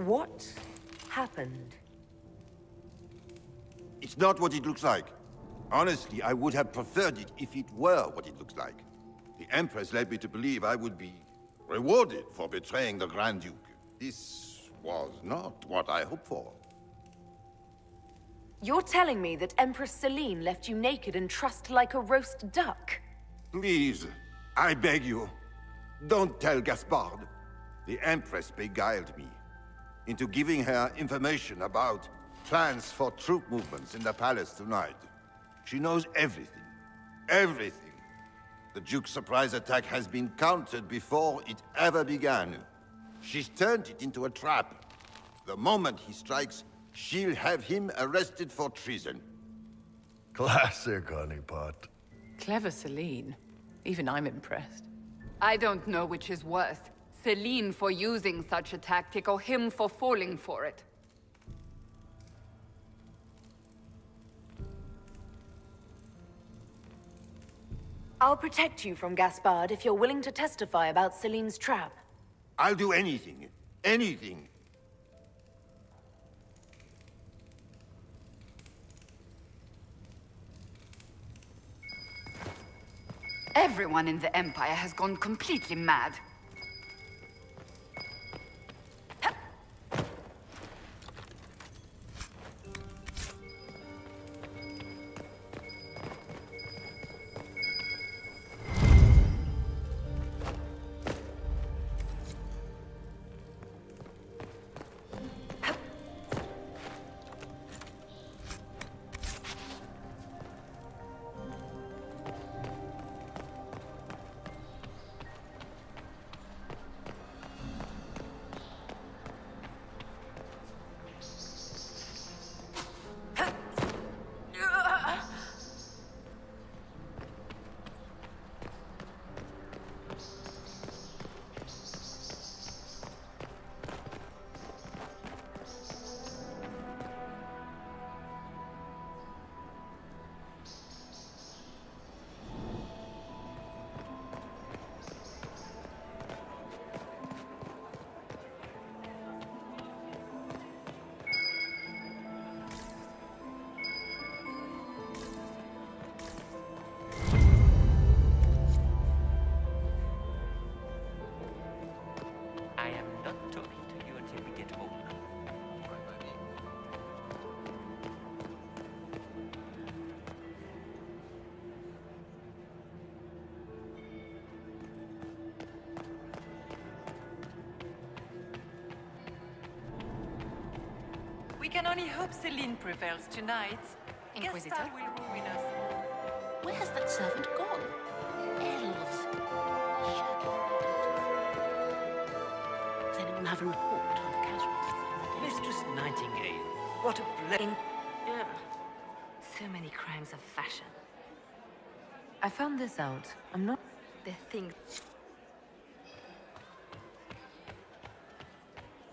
Speaker 14: What happened?
Speaker 19: It's not what it looks like. Honestly, I would have preferred it if it were what it looks like. The Empress led me to believe I would be rewarded for betraying the Grand Duke. This was not what I hoped for.
Speaker 14: You're telling me that Empress Celine left you naked and trussed like a roast duck?
Speaker 19: Please, I beg you, don't tell Gaspard. The Empress beguiled me into giving her information about plans for troop movements in the palace tonight. She knows everything. Everything. The Duke's surprise attack has been countered before it ever began. She's turned it into a trap. The moment he strikes, she'll have him arrested for treason.
Speaker 18: Classic, honeypot.
Speaker 6: Clever Celine. Even I'm impressed.
Speaker 5: I don't know which is worse. Celine for using such a tactic, or him for falling for it.
Speaker 14: I'll protect you from Gaspard if you're willing to testify about Celine's trap.
Speaker 19: I'll do anything. Anything.
Speaker 5: Everyone in the Empire has gone completely mad.
Speaker 20: I am not talking to you until we get home.
Speaker 11: We can only hope Celine prevails tonight.
Speaker 12: Inquisitor?
Speaker 11: Gaspard will ruin us.
Speaker 13: Where has that servant gone? Elves.
Speaker 20: Does anyone have a report on the casualties?
Speaker 16: Mistress Nightingale, what a blessing.
Speaker 7: Yeah. So many crimes of fashion. I found this out. I'm not... The thing...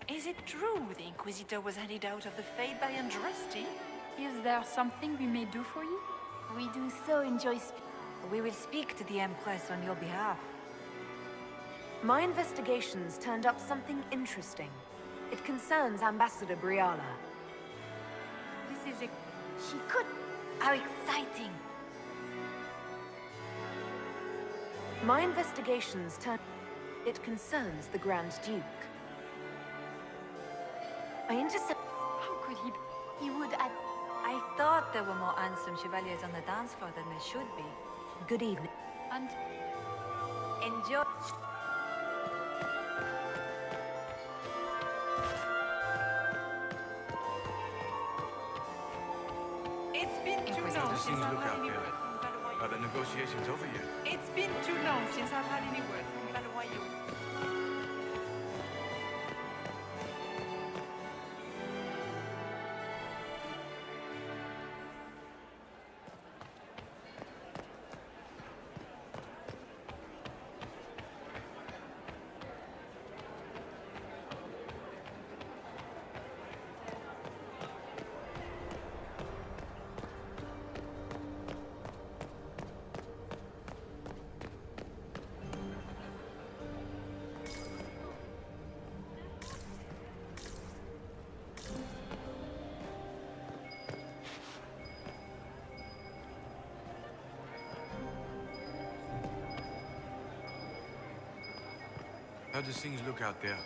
Speaker 11: Is it true the Inquisitor was handed out of the Fade by Andraste?
Speaker 2: Is there something we may do for you?
Speaker 4: We do so enjoy We will speak to the Empress on your behalf.
Speaker 14: My investigations turned up something interesting. It concerns Ambassador Briala.
Speaker 4: This is a... She could... How exciting!
Speaker 14: My investigations turned... It concerns the Grand Duke. I intercept...
Speaker 2: How could he...
Speaker 4: He would... I thought there were more handsome chevaliers on the dance floor than there should be.
Speaker 14: Good evening.
Speaker 4: And... Enjoy...
Speaker 11: It's been too long
Speaker 3: Just
Speaker 11: since
Speaker 3: seems to
Speaker 11: I've
Speaker 3: look
Speaker 11: had
Speaker 3: out
Speaker 11: any
Speaker 3: there.
Speaker 11: word from Valois.
Speaker 3: Are the negotiations over yet?
Speaker 11: It's been too long since I've had any word from Valois.
Speaker 21: How does things look out there?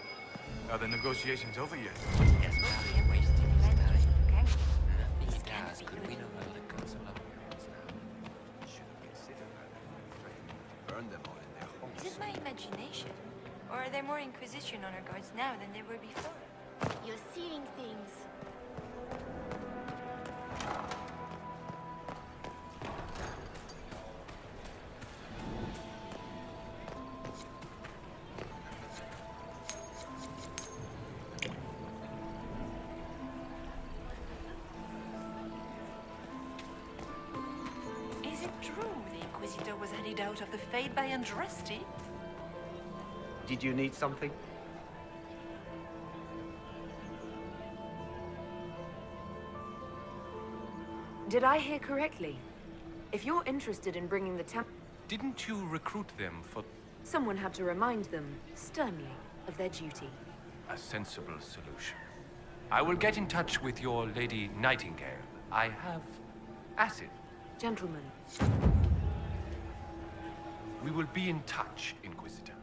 Speaker 21: Are the negotiations over yet?
Speaker 9: Burn them all in their homes.
Speaker 22: Is it my imagination? Or are there more Inquisition honor guards now than there were before?
Speaker 20: You're seeing things.
Speaker 22: Is it true the Inquisitor was headed out of the Fade by Andraste?
Speaker 23: Did you need something?
Speaker 14: Did I hear correctly? If you're interested in bringing the temp...
Speaker 24: Didn't you recruit them for
Speaker 14: Someone had to remind them, sternly, of their duty.
Speaker 24: a sensible solution? I will get in touch with your Lady Nightingale. I have acid.
Speaker 14: Gentlemen,
Speaker 24: We will be in touch, Inquisitor.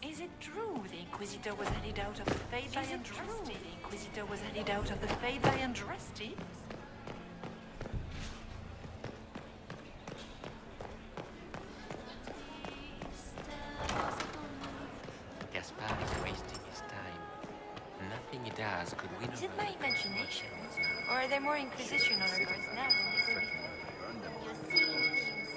Speaker 22: Is it true the Inquisitor was headed out of the Fade by Andraste? The Inquisitor was headed out of the Fade by Andraste?
Speaker 25: Gaspard is wasting his time. Nothing he does could win
Speaker 22: Is it
Speaker 25: over
Speaker 22: my
Speaker 25: the
Speaker 22: imagination? Or are there more Inquisition honor guards now than there were before?
Speaker 20: You're seeing things.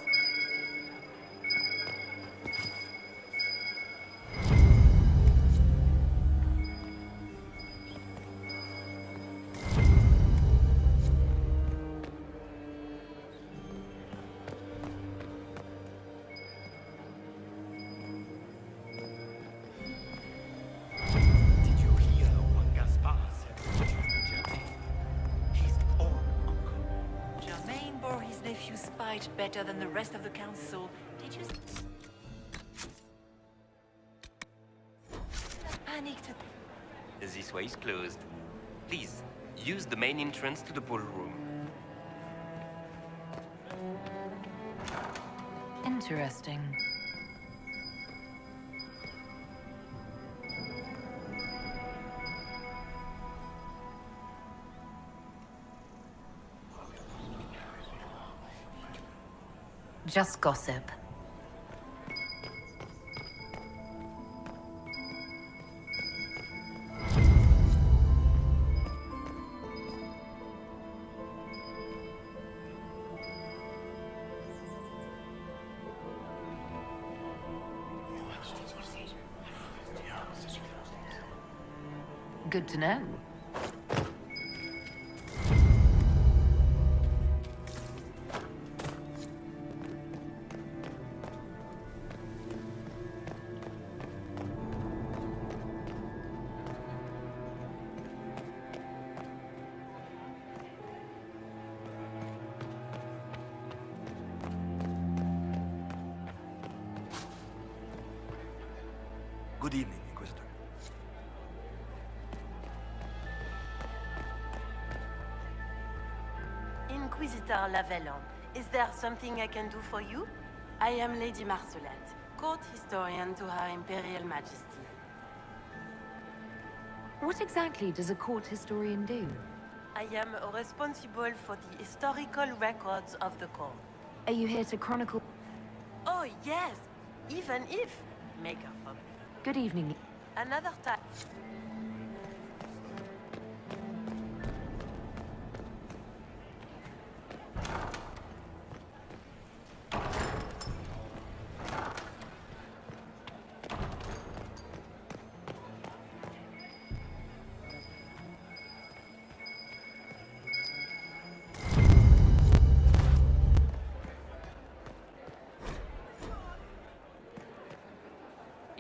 Speaker 1: Did you hear what Gaspard said to Germain? His own uncle.
Speaker 22: Germain bore his nephew's spite better than the rest of the council. Did you... Panicked.
Speaker 25: This way is closed. Please, use the main entrance to the ballroom.
Speaker 7: Interesting. Just gossip. Good to know.
Speaker 26: Good evening, Inquisitor.
Speaker 10: Inquisitor Lavellon, is there something I can do for you? I am Lady Marcelette, court historian to Her Imperial Majesty.
Speaker 7: What exactly does a court historian do?
Speaker 10: I am responsible for the historical records of the court.
Speaker 7: Are you here to chronicle?
Speaker 10: Oh, yes! Even if... Make a fuck.
Speaker 7: Good evening.
Speaker 10: Another time.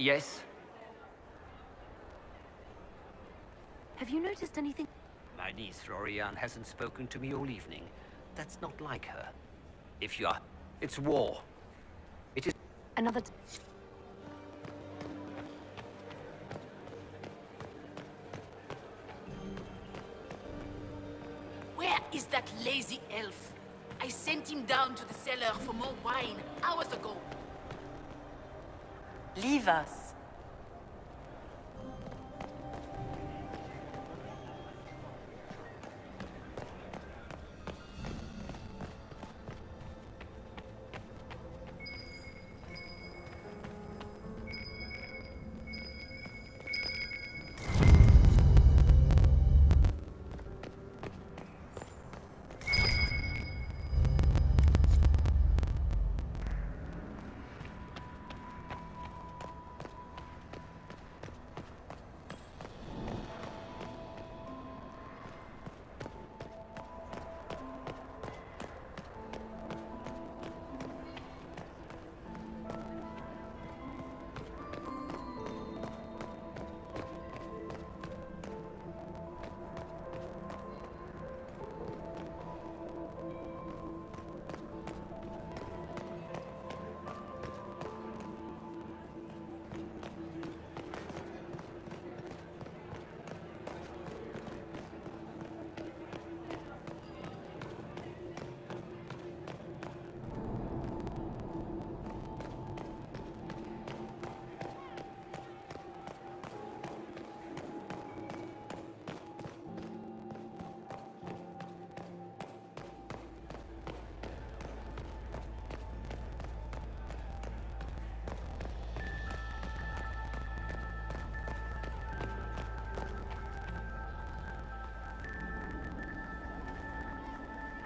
Speaker 25: Yes?
Speaker 14: Have you noticed anything?
Speaker 23: My niece Florian hasn't spoken to me all evening. That's not like her. If you are... It's war. It is...
Speaker 14: Another...
Speaker 13: Where is that lazy elf? I sent him down to the cellar for more wine hours ago.
Speaker 10: Leave us.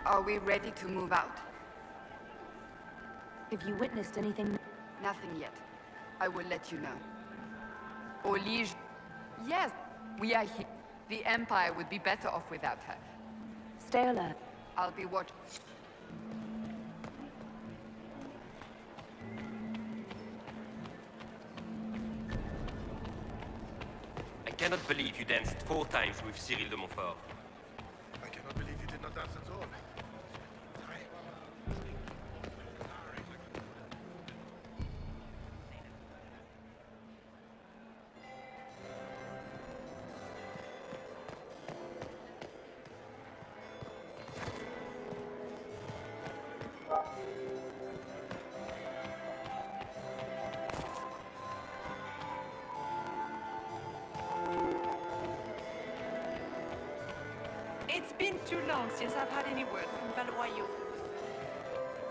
Speaker 5: Are we ready to move out?
Speaker 14: Have you witnessed anything?
Speaker 5: Nothing yet. I will let you know. Olige... Yes, we are here. The Empire would be better off without her.
Speaker 14: Stay alert.
Speaker 5: I'll be watching.
Speaker 25: I cannot believe you danced 4 times with Cyril de Montfort.
Speaker 21: I cannot believe you did not dance at all.
Speaker 22: It's been too long since I've had any word from Valois.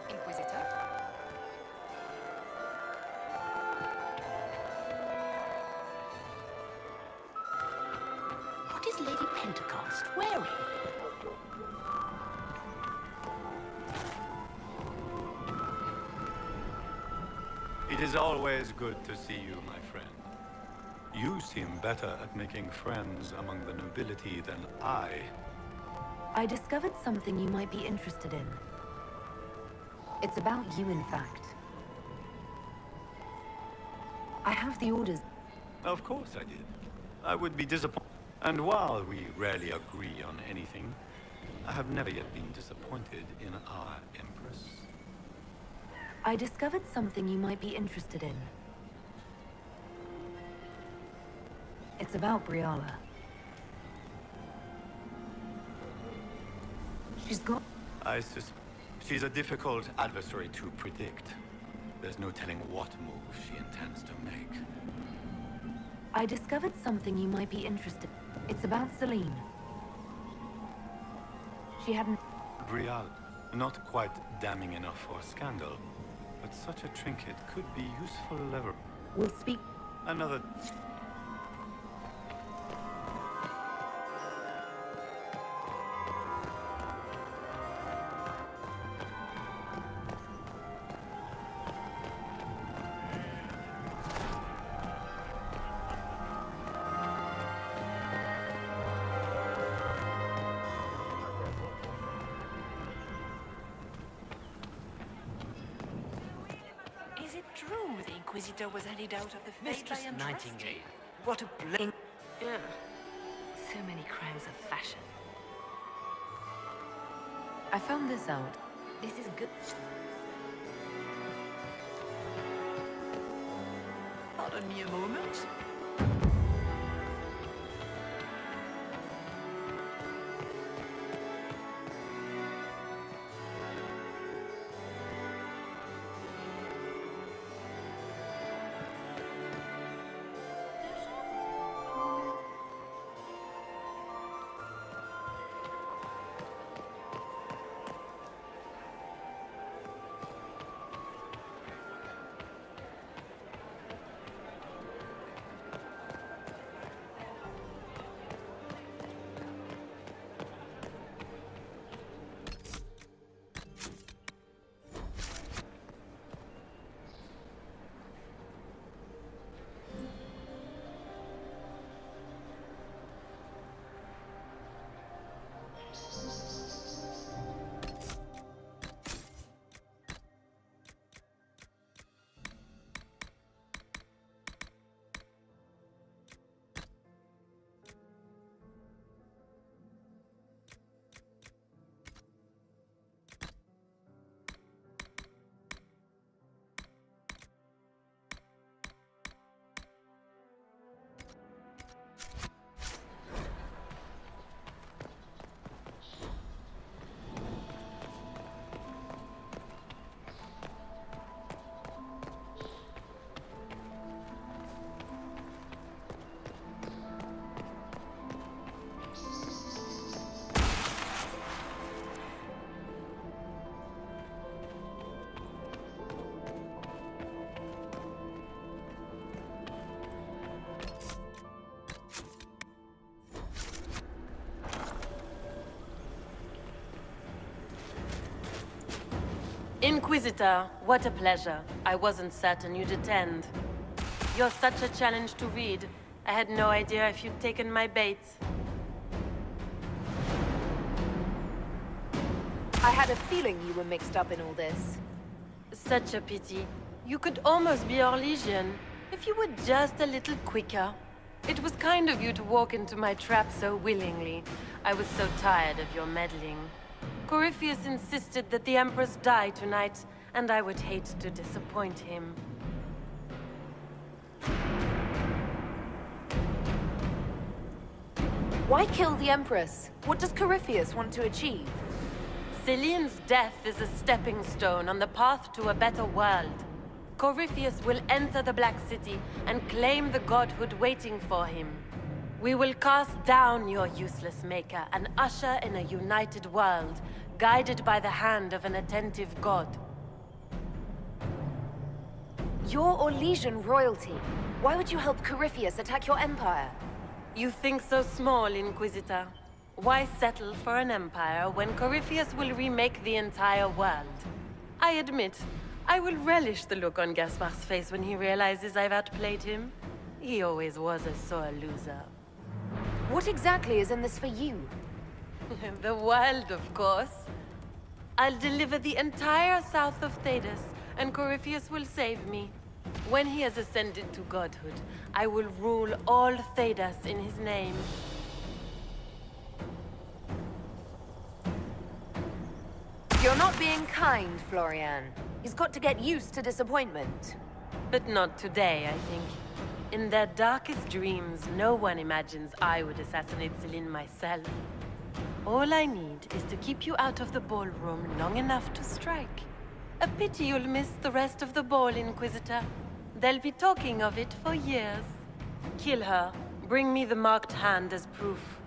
Speaker 5: Inquisitor?
Speaker 20: What is Lady Pentecost wearing?
Speaker 1: It is always good to see you, my friend. You seem better at making friends among the nobility than I.
Speaker 7: I discovered something you might be interested in. It's about you, in fact. I have the orders.
Speaker 1: Of course I did. I would be disappointed. And while we rarely agree on anything, I have never yet been disappointed in our Empress.
Speaker 7: I discovered something you might be interested in. It's about Briala. She's got...
Speaker 1: I suspect she's a difficult adversary to predict. There's no telling what move she intends to make.
Speaker 7: I discovered something you might be interested in. It's about Celine. She hadn't...
Speaker 1: Brial, not quite damning enough for scandal, but such a trinket could be useful lever.
Speaker 7: We'll speak...
Speaker 1: Another...
Speaker 22: Is it true the Inquisitor was headed out of the faith
Speaker 13: Mistress
Speaker 22: I entrusted.
Speaker 13: Nightingale, what a blame. Yeah. So many crimes of fashion.
Speaker 7: I found this out.
Speaker 13: This is good.
Speaker 22: Pardon me a moment.
Speaker 10: Inquisitor, what a pleasure. I wasn't certain you'd attend. You're such a challenge to read. I had no idea if you'd taken my bait.
Speaker 14: I had a feeling you were mixed up in all this.
Speaker 10: Such a pity. You could almost be Orlesian, if you were just a little quicker. It was kind of you to walk into my trap so willingly. I was so tired of your meddling. Corypheus insisted that the Empress die tonight, and I would hate to disappoint him.
Speaker 14: Why kill the Empress? What does Corypheus want to achieve?
Speaker 10: Celine's death is a stepping stone on the path to a better world. Corypheus will enter the Black City and claim the godhood waiting for him. We will cast down your useless maker and usher in a united world, guided by the hand of an attentive god.
Speaker 14: You're Orlesian royalty. Why would you help Corypheus attack your empire?
Speaker 10: You think so small, Inquisitor. Why settle for an empire when Corypheus will remake the entire world? I admit, I will relish the look on Gaspard's face when he realizes I've outplayed him. He always was a sore loser.
Speaker 14: What exactly is in this for you?
Speaker 10: The world, of course. I'll deliver the entire south of Thedas, and Corypheus will save me. When he has ascended to godhood, I will rule all Thedas in his name.
Speaker 14: You're not being kind, Florian. He's got to get used to disappointment.
Speaker 10: But not today, I think. In their darkest dreams, no one imagines I would assassinate Celine myself. All I need is to keep you out of the ballroom long enough to strike. A pity you'll miss the rest of the ball, Inquisitor. They'll be talking of it for years. Kill her. Bring me the marked hand as proof.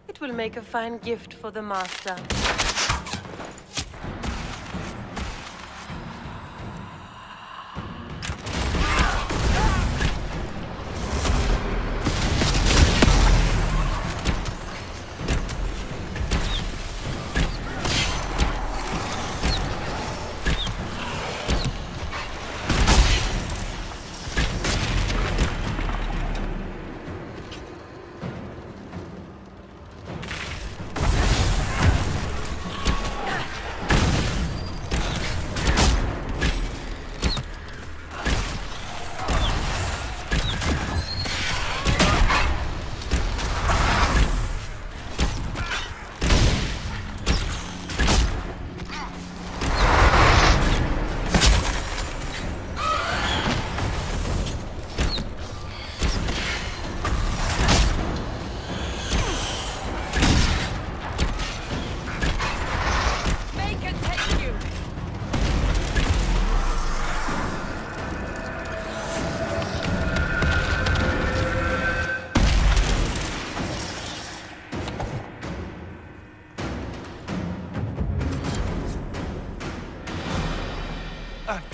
Speaker 10: It will make a fine gift for the Master.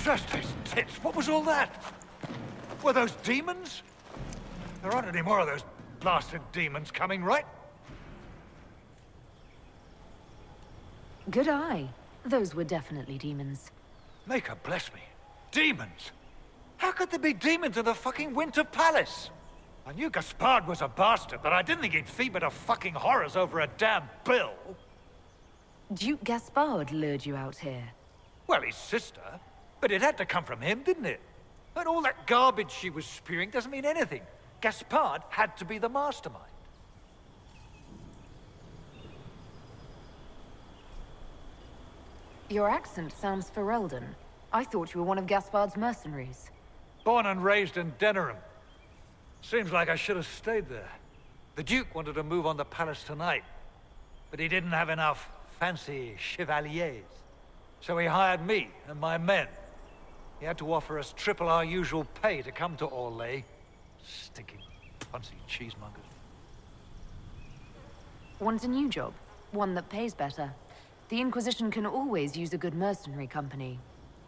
Speaker 6: Justice tits, what was all that? Were those demons? There aren't any more of those blasted demons coming, right?
Speaker 7: Good eye. Those were definitely demons.
Speaker 6: Maker bless me. Demons? How could there be demons in the fucking Winter Palace? I knew Gaspard was a bastard, but I didn't think he'd feed me to fucking horrors over a damn bill.
Speaker 7: Duke Gaspard lured you out here.
Speaker 6: Well, his sister. But it had to come from him, didn't it? And all that garbage she was spewing doesn't mean anything. Gaspard had to be the mastermind.
Speaker 7: Your accent sounds Ferelden. I thought you were one of Gaspard's mercenaries.
Speaker 6: Born and raised in Denerim. Seems like I should have stayed there. The Duke wanted to move on the palace tonight, but he didn't have enough fancy chevaliers. So he hired me and my men. He had to offer us triple our usual pay to come to Orlais. Stinking, punsy cheesemongers.
Speaker 7: Want a new job? One that pays better? The Inquisition can always use a good mercenary company.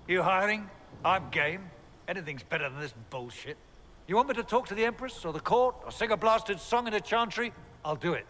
Speaker 6: You hiring? I'm game. Anything's better than this bullshit. You want me to talk to the Empress, or the court, or sing a blasted song in a chantry? I'll do it.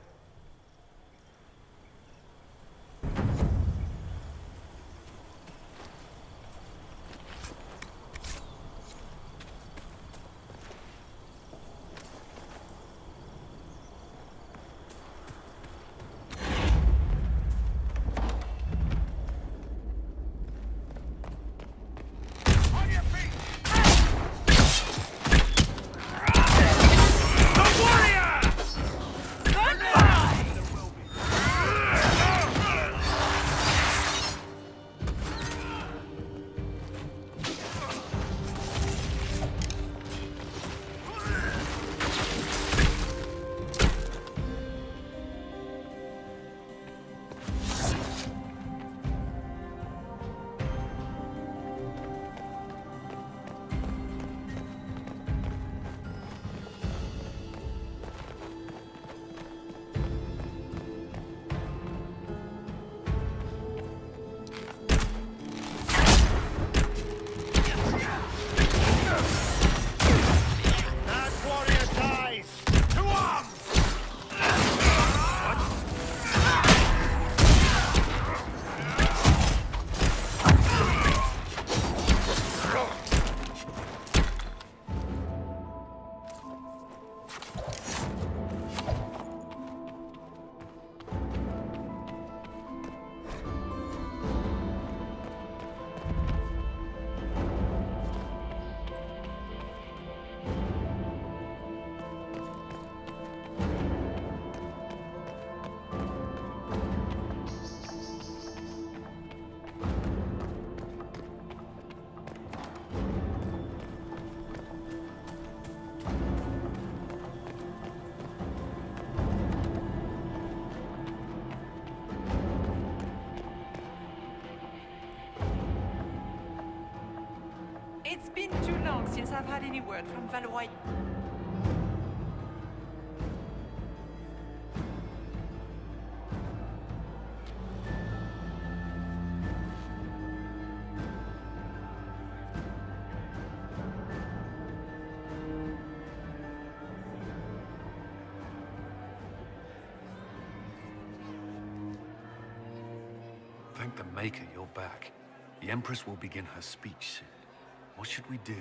Speaker 22: It's been too long since I've had any word from Valois.
Speaker 3: Thank the Maker you're back. The Empress will begin her speech soon. What should we do?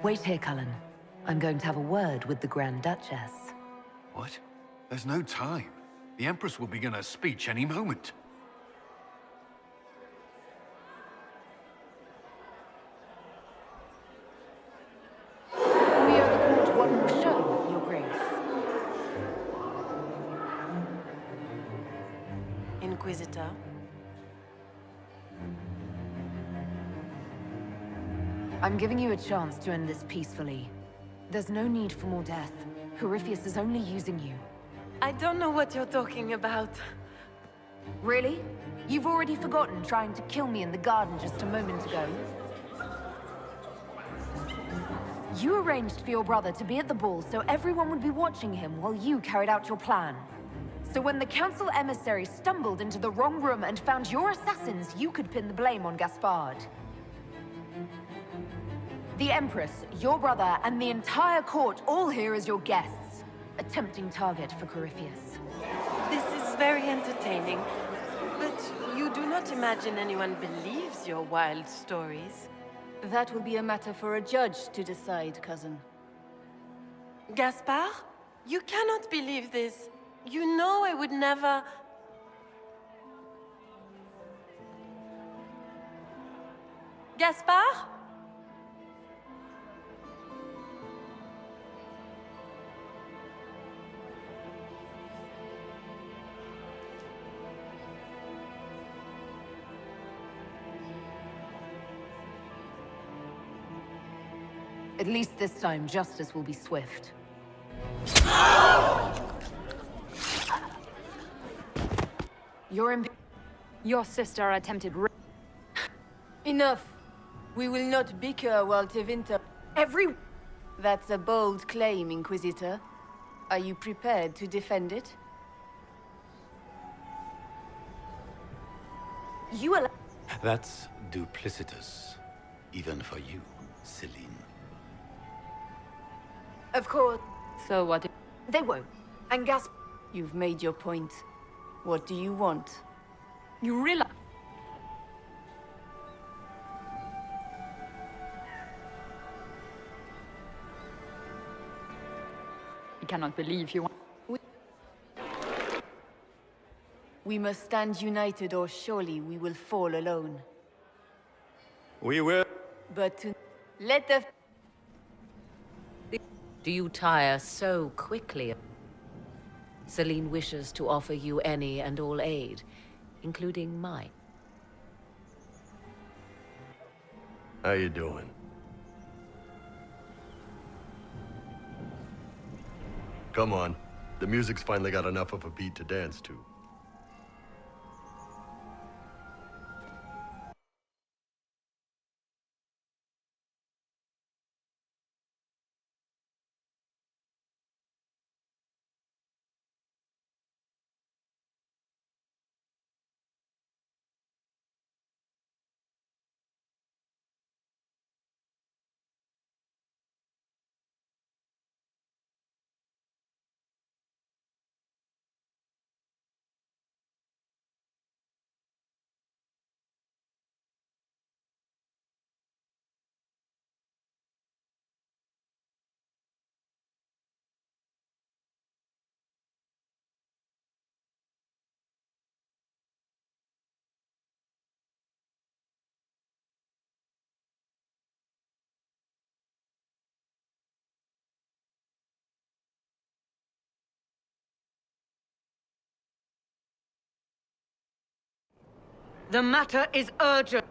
Speaker 7: Wait here, Cullen. I'm going to have a word with the Grand Duchess.
Speaker 3: What? There's no time. The Empress will begin her speech any moment.
Speaker 10: Inquisitor.
Speaker 7: I'm giving you a chance to end this peacefully. There's no need for more death. Corypheus is only using you.
Speaker 10: I don't know what you're talking about.
Speaker 14: Really? You've already forgotten trying to kill me in the garden just a moment ago? You arranged for your brother to be at the ball so everyone would be watching him while you carried out your plan. So when the council emissary stumbled into the wrong room and found your assassins, you could pin the blame on Gaspard. The Empress, your brother, and the entire court all here as your guests. A tempting target for Corypheus.
Speaker 10: This is very entertaining, but you do not imagine anyone believes your wild stories.
Speaker 8: That will be a matter for a judge to decide, cousin.
Speaker 10: Gaspard? You cannot believe this. You know I would never... Gaspard?
Speaker 14: At least this time, justice will be swift.
Speaker 2: Your sister attempted
Speaker 8: Enough. We will not bicker while Tevinter... That's a bold claim, Inquisitor. Are you prepared to defend it?
Speaker 1: That's duplicitous, even for you, Celine.
Speaker 14: Of course.
Speaker 8: So what?
Speaker 14: They won't. And Gaspard...
Speaker 8: You've made your point. What do you want?
Speaker 2: You realize... I cannot believe you...
Speaker 8: We must stand united, or surely we will fall alone.
Speaker 1: We will.
Speaker 8: But to... Let the...
Speaker 15: Do you tire so quickly? Celine wishes to offer you any and all aid, including mine.
Speaker 17: How you doing? Come on. The music's finally got enough of a beat to dance to.
Speaker 15: The matter is urgent.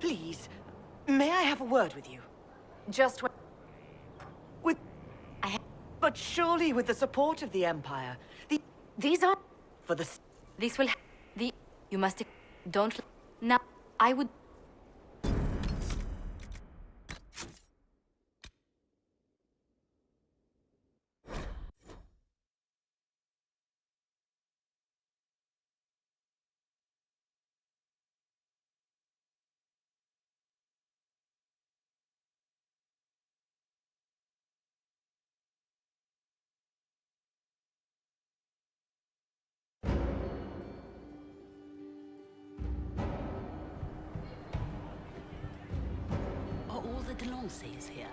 Speaker 18: Please, may I have a word with you?
Speaker 14: Just when...
Speaker 18: But surely with the support of the Empire.
Speaker 14: These are...
Speaker 18: For the...
Speaker 12: This will... You must... Don't... Now, I would...
Speaker 20: Are all the Delancey's here?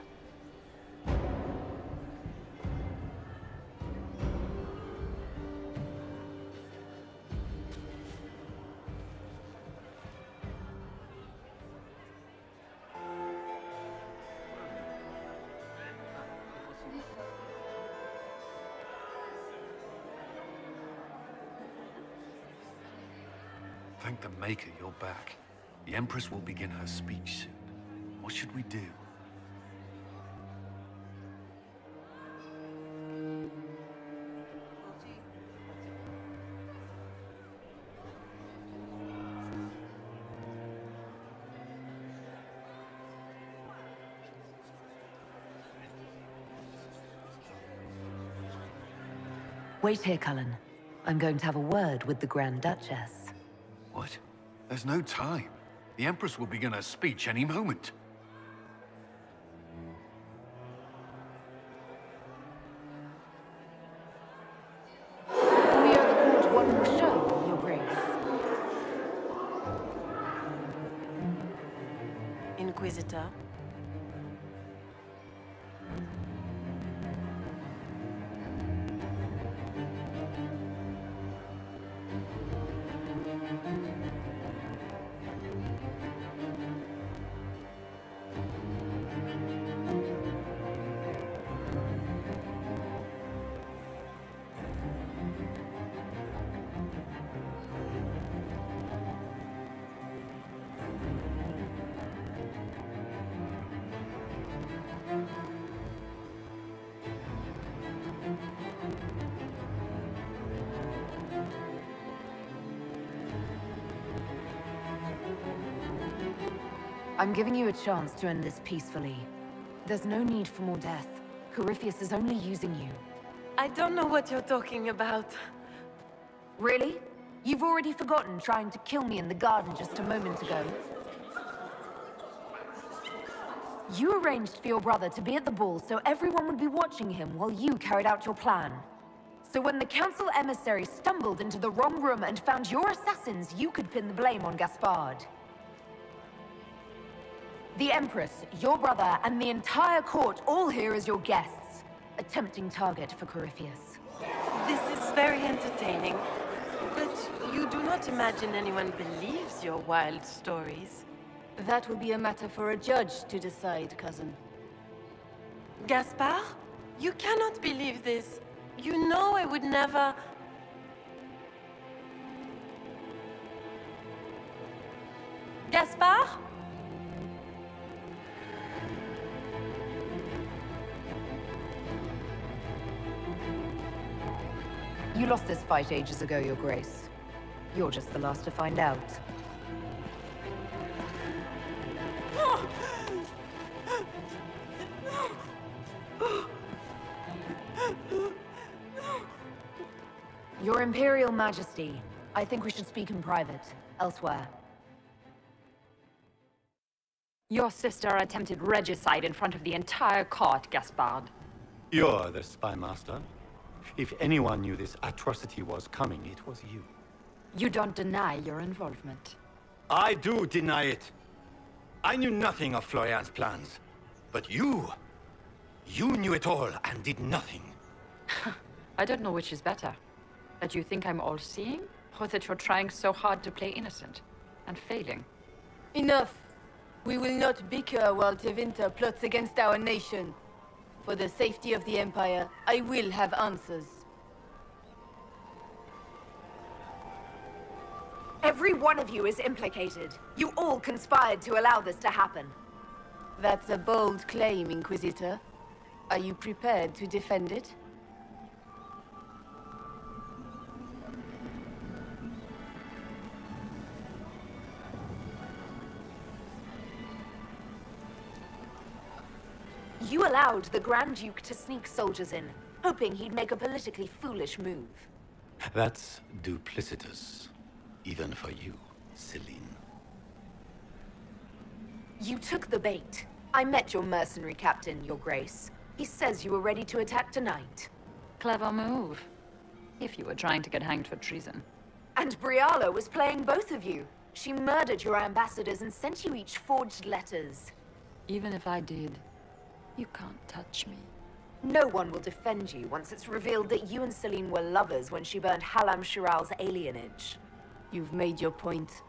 Speaker 3: Thank the Maker you're back. The Empress will begin her speech soon. What should we do?
Speaker 7: Wait here, Cullen. I'm going to have a word with the Grand Duchess.
Speaker 3: What? There's no time. The Empress will begin her speech any moment.
Speaker 7: We are the court one more show, Your Grace.
Speaker 10: Inquisitor.
Speaker 7: I'm giving you a chance to end this peacefully. There's no need for more death. Corypheus is only using you.
Speaker 10: I don't know what you're talking about.
Speaker 7: Really? You've already forgotten trying to kill me in the garden just a moment ago. You arranged for your brother to be at the ball so everyone would be watching him while you carried out your plan. So when the council emissary stumbled into the wrong room and found your assassins, you could pin the blame on Gaspard. The Empress, your brother, and the entire court all here as your guests. A tempting target for Corypheus.
Speaker 10: This is very entertaining. But you do not imagine anyone believes your wild stories.
Speaker 8: That will be a matter for a judge to decide, cousin.
Speaker 10: Gaspard? You cannot believe this. You know I would never... Gaspard?
Speaker 7: You lost this fight ages ago, Your Grace. You're just the last to find out. Your Imperial Majesty, I think we should speak in private, elsewhere.
Speaker 2: Your sister attempted regicide in front of the entire court, Gaspard.
Speaker 1: You're the spy master. If anyone knew this atrocity was coming, it was you.
Speaker 2: You don't deny your involvement.
Speaker 1: I do deny it. I knew nothing of Florian's plans. But you knew it all and did nothing.
Speaker 2: I don't know which is better. That you think I'm all-seeing, or that you're trying so hard to play innocent and failing.
Speaker 8: Enough. We will not bicker while Tevinter plots against our nation. For the safety of the Empire, I will have answers.
Speaker 14: Every one of you is implicated. You all conspired to allow this to happen.
Speaker 8: That's a bold claim, Inquisitor. Are you prepared to defend it?
Speaker 14: You allowed the Grand Duke to sneak soldiers in, hoping he'd make a politically foolish move.
Speaker 1: That's duplicitous. Even for you, Celine.
Speaker 14: You took the bait. I met your mercenary captain, Your Grace. He says you were ready to attack tonight.
Speaker 2: Clever move. If you were trying to get hanged for treason.
Speaker 14: And Briala was playing both of you. She murdered your ambassadors and sent you each forged letters.
Speaker 2: Even if I did, you can't touch me.
Speaker 14: No one will defend you once it's revealed that you and Celine were lovers when she burned Halam Shiral's alienage.
Speaker 8: You've made your point.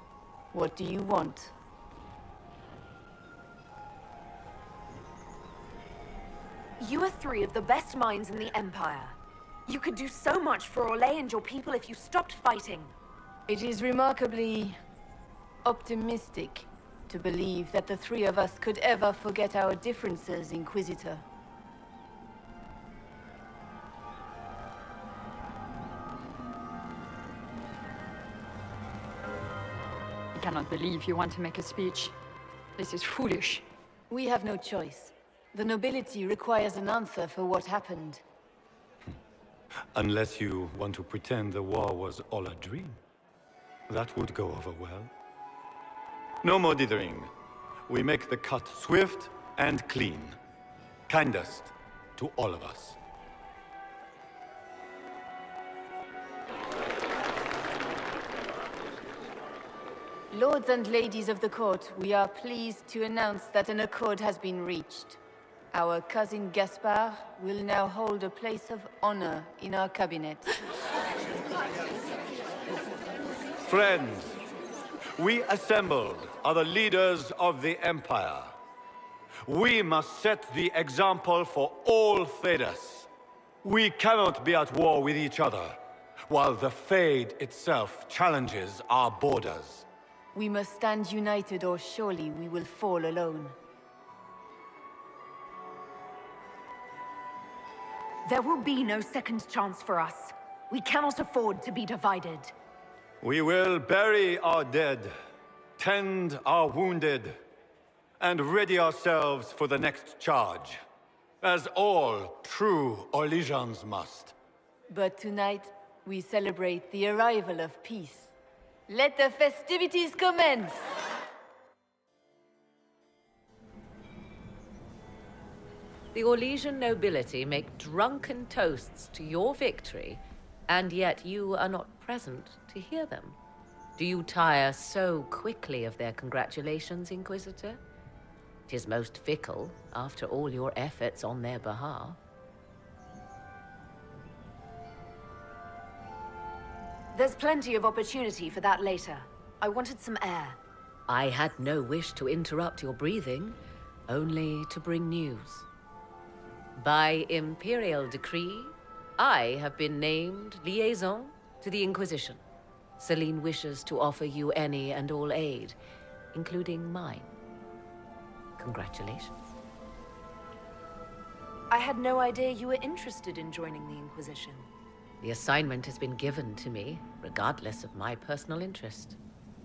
Speaker 8: What do you want?
Speaker 14: You are three of the best minds in the Empire. You could do so much for Orlais and your people if you stopped fighting.
Speaker 8: It is remarkably optimistic to believe that the three of us could ever forget our differences, Inquisitor.
Speaker 2: I cannot believe you want to make a speech. This is foolish.
Speaker 8: We have no choice. The nobility requires an answer for what happened.
Speaker 1: Unless you want to pretend the war was all a dream. That would go over well. No more dithering. We make the cut swift and clean. Kindest to all of us.
Speaker 8: Lords and ladies of the court, we are pleased to announce that an accord has been reached. Our cousin Gaspard will now hold a place of honor in our cabinet.
Speaker 1: Friends, we assembled are the leaders of the Empire. We must set the example for all Thedas. We cannot be at war with each other, while the Fade itself challenges our borders.
Speaker 8: We must stand united or surely we will fall alone.
Speaker 14: There will be no second chance for us. We cannot afford to be divided.
Speaker 1: We will bury our dead, tend our wounded, and ready ourselves for the next charge, as all true Orlesians must.
Speaker 8: But tonight, we celebrate the arrival of peace. Let the festivities commence!
Speaker 15: The Orlesian nobility make drunken toasts to your victory, and yet you are not present to hear them. Do you tire so quickly of their congratulations, Inquisitor? 'Tis most fickle, after all your efforts on their behalf.
Speaker 14: There's plenty of opportunity for that later. I wanted some air.
Speaker 15: I had no wish to interrupt your breathing, only to bring news. By imperial decree, I have been named liaison to the Inquisition. Celine wishes to offer you any and all aid, including mine. Congratulations.
Speaker 14: I had no idea you were interested in joining the Inquisition.
Speaker 15: The assignment has been given to me, regardless of my personal interest.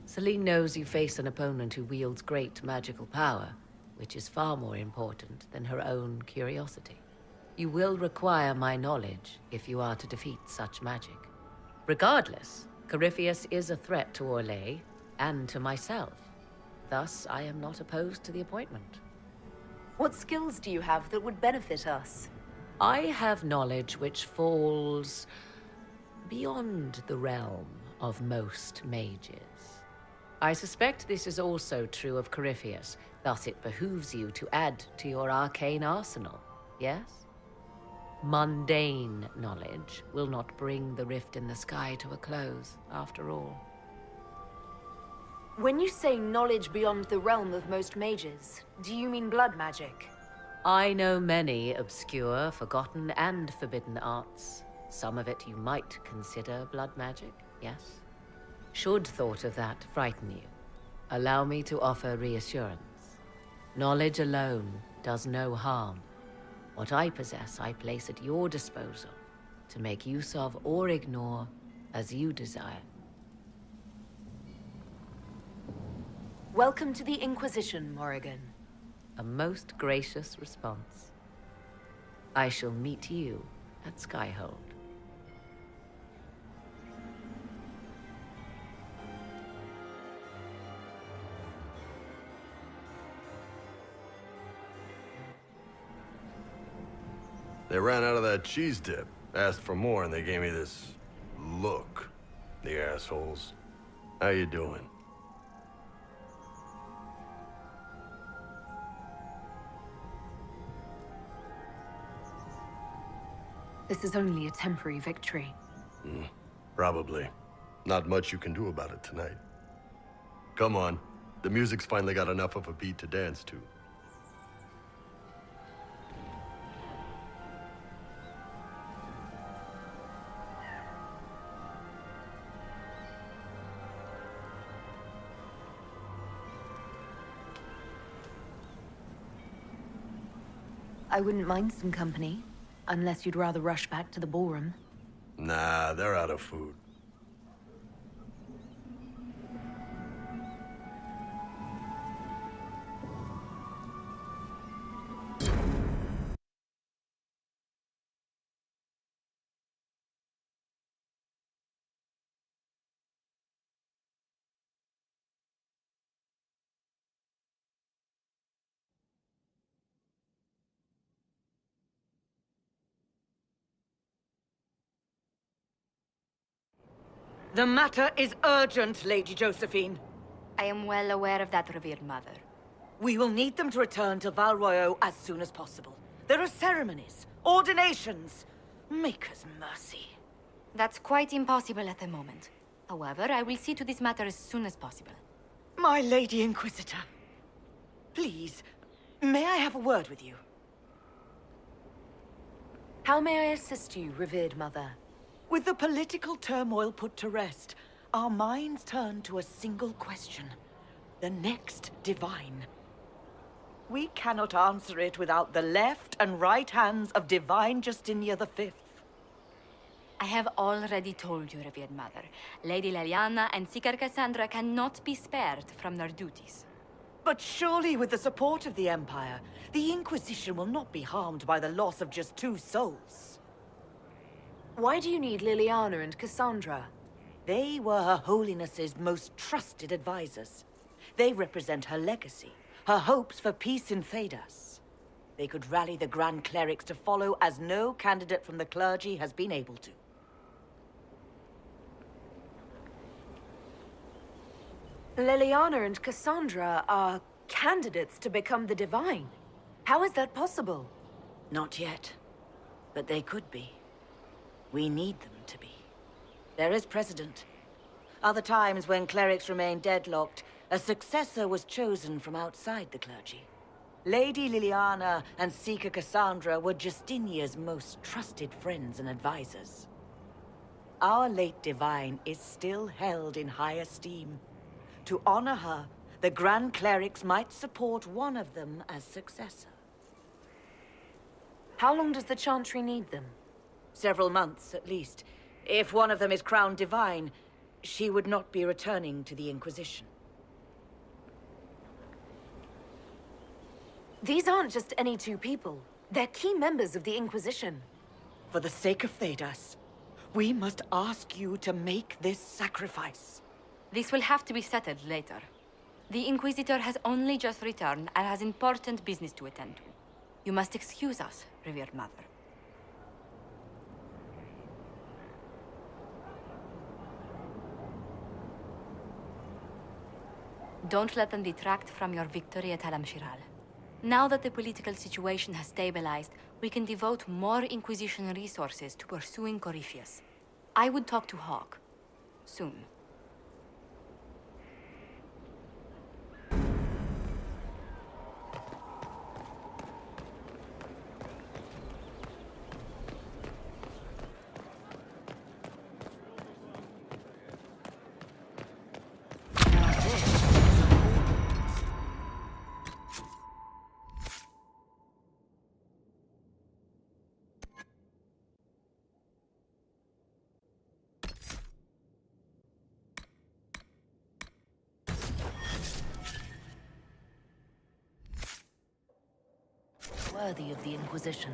Speaker 15: Celine knows you face an opponent who wields great magical power, which is far more important than her own curiosity. You will require my knowledge if you are to defeat such magic. Regardless, Corypheus is a threat to Orlais and to myself. Thus, I am not opposed to the appointment.
Speaker 14: What skills do you have that would benefit us?
Speaker 15: I have knowledge which falls beyond the realm of most mages. I suspect this is also true of Corypheus, thus it behooves you to add to your arcane arsenal, yes? Mundane knowledge will not bring the rift in the sky to a close, after all.
Speaker 14: When you say knowledge beyond the realm of most mages, do you mean blood magic?
Speaker 15: I know many obscure, forgotten, and forbidden arts. Some of it you might consider blood magic, yes? Should thought of that frighten you, allow me to offer reassurance. Knowledge alone does no harm. What I possess, I place at your disposal to make use of or ignore as you desire.
Speaker 14: Welcome to the Inquisition, Morrigan.
Speaker 15: A most gracious response. I shall meet you at Skyhold.
Speaker 17: They ran out of that cheese dip, asked for more, and they gave me this look. The assholes. How you doing?
Speaker 14: This is only a temporary victory.
Speaker 17: Probably. Not much you can do about it tonight. Come on. The music's finally got enough of a beat to dance to.
Speaker 14: I wouldn't mind some company, unless you'd rather rush back to the ballroom.
Speaker 17: Nah, they're out of food.
Speaker 18: The matter is urgent, Lady Josephine.
Speaker 12: I am well aware of that, revered mother.
Speaker 18: We will need them to return to Val Royeaux as soon as possible. There are ceremonies, ordinations. Maker's mercy.
Speaker 12: That's quite impossible at the moment. However, I will see to this matter as soon as possible.
Speaker 18: My Lady Inquisitor. Please, may I have a word with you?
Speaker 14: How may I assist you, revered mother?
Speaker 18: With the political turmoil put to rest, our minds turn to a single question. The next divine. We cannot answer it without the left and right hands of Divine Justinia V.
Speaker 12: I have already told you, revered mother. Lady Leliana and Seeker Cassandra cannot be spared from their duties.
Speaker 18: But surely with the support of the Empire, the Inquisition will not be harmed by the loss of just 2 souls.
Speaker 14: Why do you need Liliana and Cassandra?
Speaker 18: They were Her Holiness's most trusted advisors. They represent her legacy, her hopes for peace in Thedas. They could rally the Grand Clerics to follow as no candidate from the clergy has been able to.
Speaker 14: Liliana and Cassandra are candidates to become the Divine. How is that possible?
Speaker 18: Not yet, but they could be. We need them to be. There is precedent. Other times when clerics remained deadlocked, a successor was chosen from outside the clergy. Lady Liliana and Seeker Cassandra were Justinia's most trusted friends and advisors. Our late Divine is still held in high esteem. To honor her, the Grand Clerics might support one of them as successor.
Speaker 14: How long does the Chantry need them?
Speaker 18: Several months, at least. If one of them is crowned Divine, she would not be returning to the Inquisition.
Speaker 14: These aren't just any 2 people. They're key members of the Inquisition.
Speaker 18: For the sake of Thedas, we must ask you to make this sacrifice.
Speaker 12: This will have to be settled later. The Inquisitor has only just returned and has important business to attend to. You must excuse us, revered mother. Don't let them detract from your victory at Alam-Shiral. Now that the political situation has stabilized, we can devote more Inquisition resources to pursuing Corypheus. I would talk to Hawk. Soon.
Speaker 14: Worthy of the Inquisition.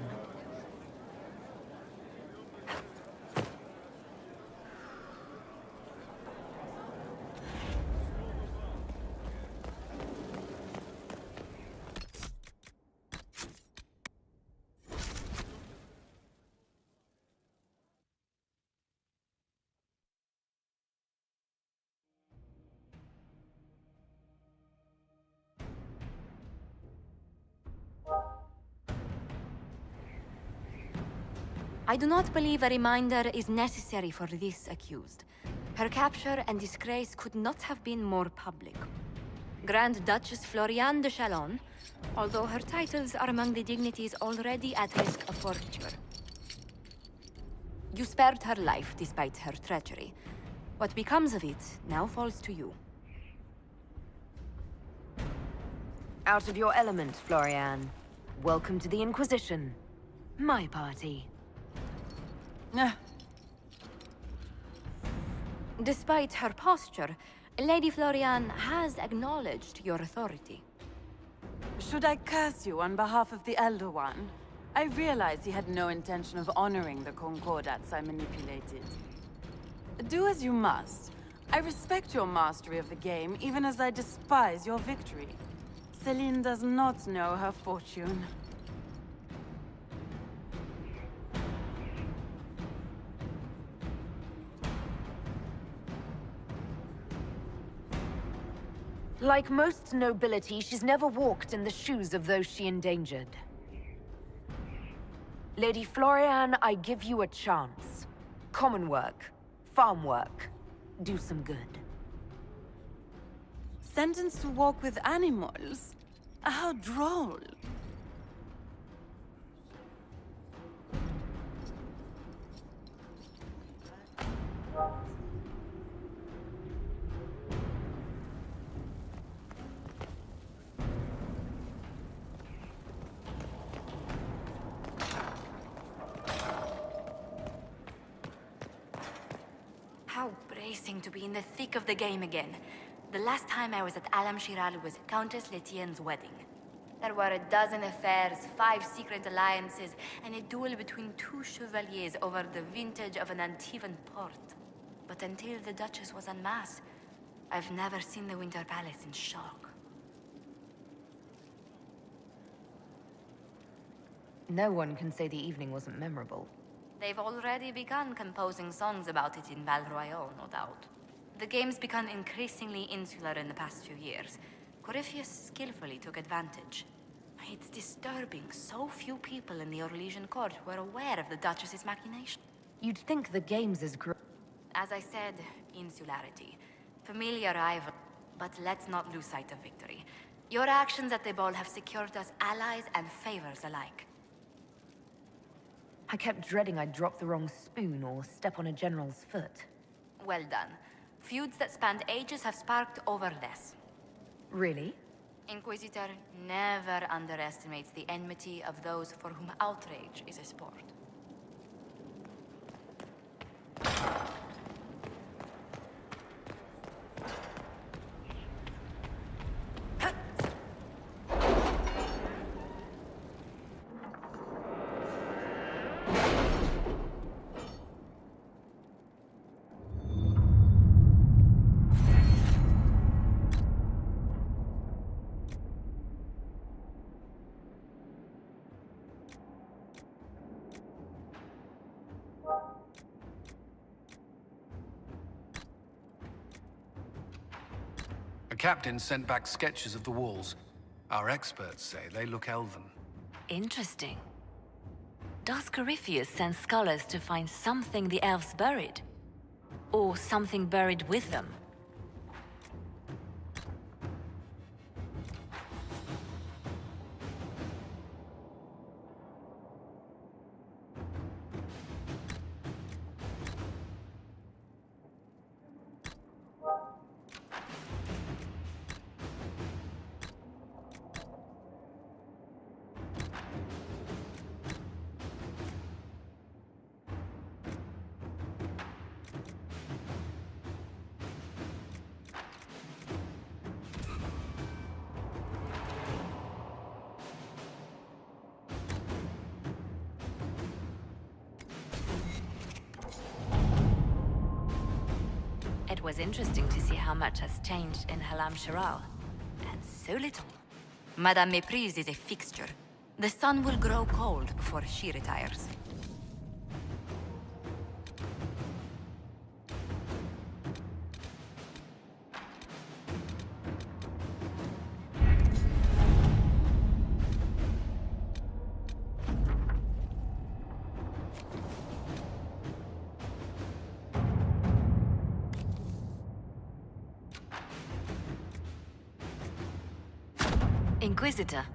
Speaker 12: I do not believe a reminder is necessary for this accused. Her capture and disgrace could not have been more public. Grand Duchess Floriane de Chalon, although her titles are among the dignities already at risk of forfeiture. You spared her life despite her treachery. What becomes of it now falls to you.
Speaker 14: Out of your element, Floriane. Welcome to the Inquisition. My party.
Speaker 12: Despite her posture, Lady Floriane has acknowledged your authority.
Speaker 8: Should I curse you on behalf of the Elder One? I realize he had no intention of honoring the concordats I manipulated. Do as you must. I respect your mastery of the game, even as I despise your victory. Celine does not know her fortune.
Speaker 14: Like most nobility, she's never walked in the shoes of those she endangered. Lady Florian, I give you a chance. Common work, farm work, do some good.
Speaker 4: Sentenced to walk with animals? How droll.
Speaker 12: How bracing to be in the thick of the game again. The last time I was at Alam Shiral was Countess Letienne's wedding. There were a dozen affairs, 5 secret alliances, and a duel between 2 chevaliers over the vintage of an Antivan port. But until the Duchess was en masse, I've never seen the Winter Palace in shock.
Speaker 14: No one can say the evening wasn't memorable.
Speaker 12: They've already begun composing songs about it in Val Royal, no doubt. The game's become increasingly insular in the past few years. Corypheus skillfully took advantage. It's disturbing so few people in the Orlesian court were aware of the Duchess's machination.
Speaker 14: You'd think the game's as
Speaker 12: As I said, insularity. Familiar rival, but let's not lose sight of victory. Your actions at the ball have secured us allies and favors alike.
Speaker 14: I kept dreading I'd drop the wrong spoon or step on a general's foot.
Speaker 12: Well done. Feuds that spanned ages have sparked over this.
Speaker 14: Really?
Speaker 12: Inquisitor never underestimates the enmity of those for whom outrage is a sport.
Speaker 3: The captain sent back sketches of the walls. Our experts say they look elven.
Speaker 9: Interesting. Does Corypheus send scholars to find something the elves buried? Or something buried with them? It was interesting to see how much has changed in Halam Shiral. And so little.
Speaker 12: Madame Méprise is a fixture. The sun will grow cold before she retires.
Speaker 9: Inquisitor.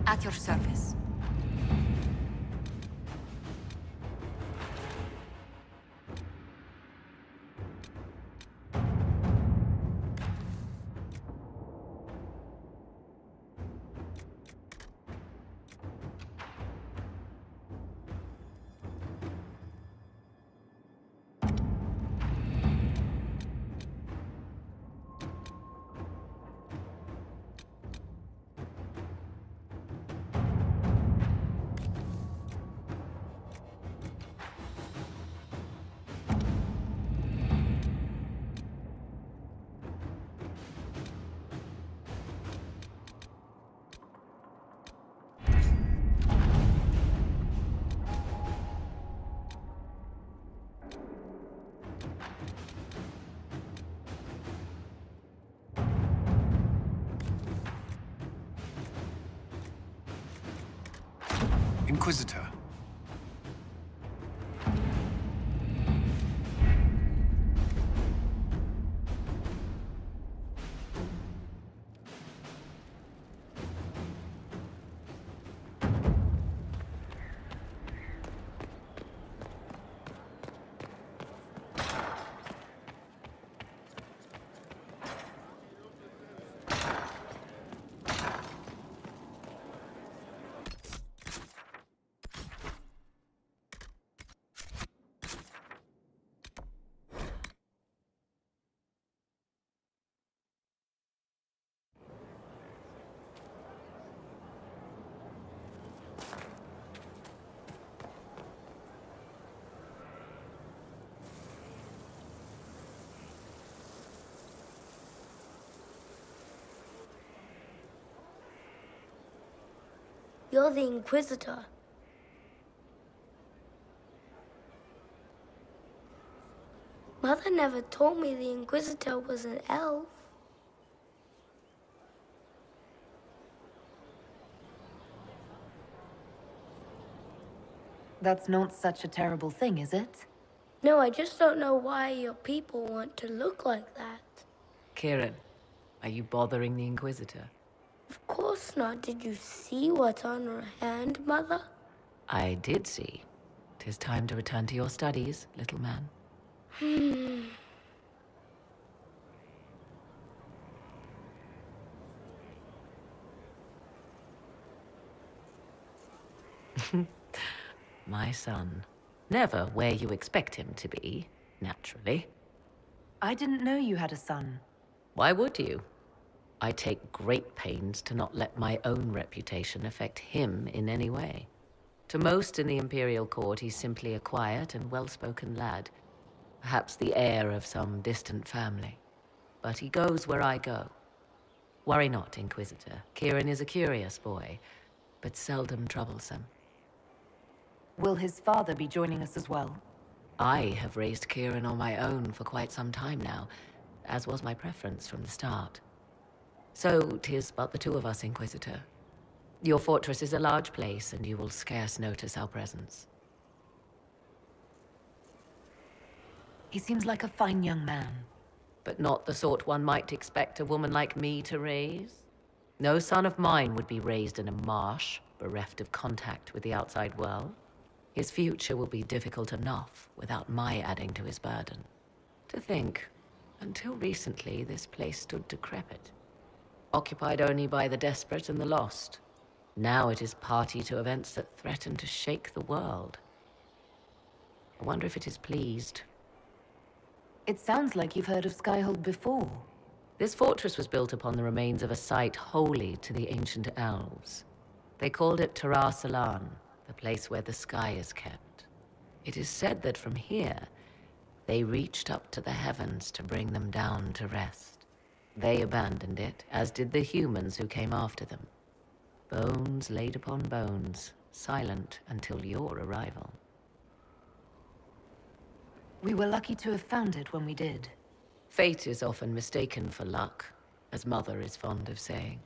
Speaker 12: At your service.
Speaker 3: Inquisitor.
Speaker 11: You're the Inquisitor. Mother never told me the Inquisitor was an elf.
Speaker 14: That's not such a terrible thing, is it?
Speaker 11: No, I just don't know why your people want to look like that.
Speaker 15: Kieran, are you bothering the Inquisitor?
Speaker 11: Of course not. Did you see what's on her hand, Mother?
Speaker 15: I did see. 'Tis time to return to your studies, little man. My son. Never where you expect him to be, naturally.
Speaker 14: I didn't know you had a son.
Speaker 15: Why would you? I take great pains to not let my own reputation affect him in any way. To most in the Imperial Court, he's simply a quiet and well-spoken lad. Perhaps the heir of some distant family. But he goes where I go. Worry not, Inquisitor. Kieran is a curious boy, but seldom troublesome.
Speaker 14: Will his father be joining us as well?
Speaker 15: I have raised Kieran on my own for quite some time now, as was my preference from the start. So 'tis but the two of us, Inquisitor. Your fortress is a large place, and you will scarce notice our presence.
Speaker 14: He seems like a fine young man.
Speaker 15: But not the sort one might expect a woman like me to raise. No son of mine would be raised in a marsh, bereft of contact with the outside world. His future will be difficult enough without my adding to his burden. To think, until recently this place stood decrepit, occupied only by the desperate and the lost. Now it is party to events that threaten to shake the world. I wonder if it is pleased.
Speaker 14: It sounds like you've heard of Skyhold before.
Speaker 15: This fortress was built upon the remains of a site holy to the ancient elves. They called it Tara Salan, the place where the sky is kept. It is said that from here, they reached up to the heavens to bring them down to rest. They abandoned it, as did the humans who came after them. Bones laid upon bones, silent until your arrival.
Speaker 14: We were lucky to have found it when we did.
Speaker 15: Fate is often mistaken for luck, as Mother is fond of saying.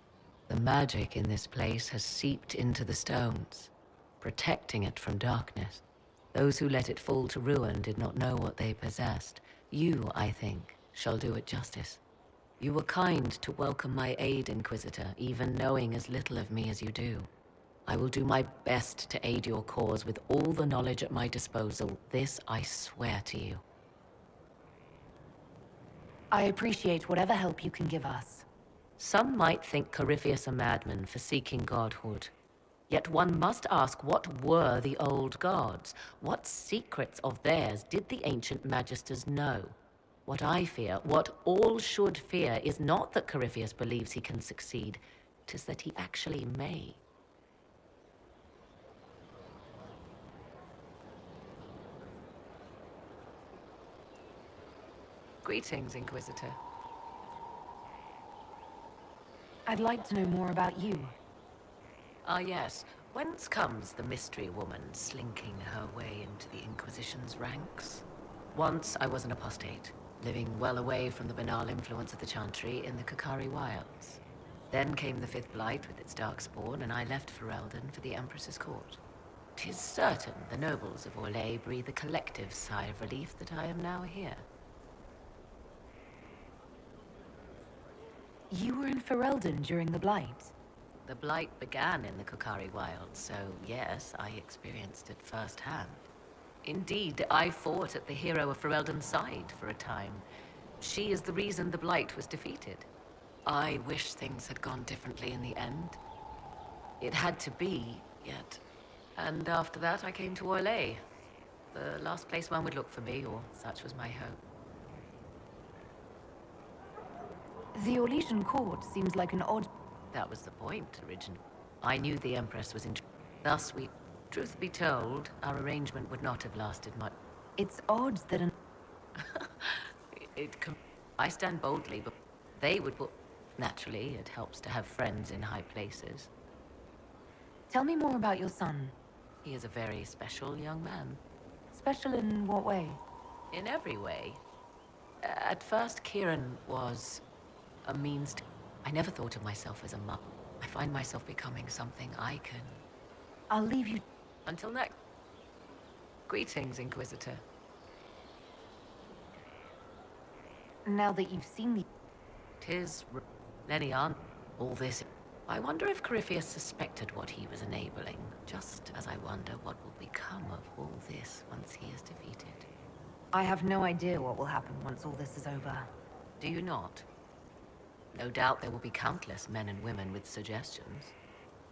Speaker 15: The magic in this place has seeped into the stones, protecting it from darkness. Those who let it fall to ruin did not know what they possessed. You, I think, shall do it justice. You were kind to welcome my aid, Inquisitor, even knowing as little of me as you do. I will do my best to aid your cause with all the knowledge at my disposal. This I swear to you.
Speaker 14: I appreciate whatever help you can give us.
Speaker 15: Some might think Corypheus a madman for seeking godhood. Yet one must ask, what were the old gods? What secrets of theirs did the ancient magisters know? What I fear, what all should fear, is not that Corypheus believes he can succeed. 'Tis that he actually may. Greetings, Inquisitor.
Speaker 14: I'd like to know more about you.
Speaker 15: Ah, yes. Whence comes the mystery woman slinking her way into the Inquisition's ranks? Once I was an apostate, living well away from the banal influence of the Chantry in the Kakari Wilds. Then came the Fifth Blight with its dark spawn, and I left Ferelden for the Empress's court. 'Tis certain the nobles of Orlais breathe a collective sigh of relief that I am now here.
Speaker 14: You were in Ferelden during the Blight.
Speaker 15: The Blight began in the Kokari Wilds, so yes, I experienced it firsthand. Indeed, I fought at the hero of Ferelden's side for a time. She is the reason the Blight was defeated. I wish things had gone differently in the end. It had to be, yet. And after that, I came to Orlais. The last place one would look for me, or such was my hope.
Speaker 14: The Orlesian court seems like an odd...
Speaker 15: That was the point, originally. I knew the Empress was in... Thus, truth be told, our arrangement would not have lasted much.
Speaker 14: It's odd that an...
Speaker 15: I stand boldly, but they would put... Naturally, it helps to have friends in high places.
Speaker 14: Tell me more about your son.
Speaker 15: He is a very special young man.
Speaker 14: Special in what way?
Speaker 15: In every way. At first, Kieran was a means to... I never thought of myself as a mother. I find myself becoming something I can...
Speaker 14: I'll leave you...
Speaker 15: Until next... Greetings, Inquisitor.
Speaker 14: Now that you've seen the...
Speaker 15: 'Tis... Lenny aren't... All this... I wonder if Corypheus suspected what he was enabling, just as I wonder what will become of all this once he is defeated.
Speaker 14: I have no idea what will happen once all this is over.
Speaker 15: Do you not? No doubt there will be countless men and women with suggestions.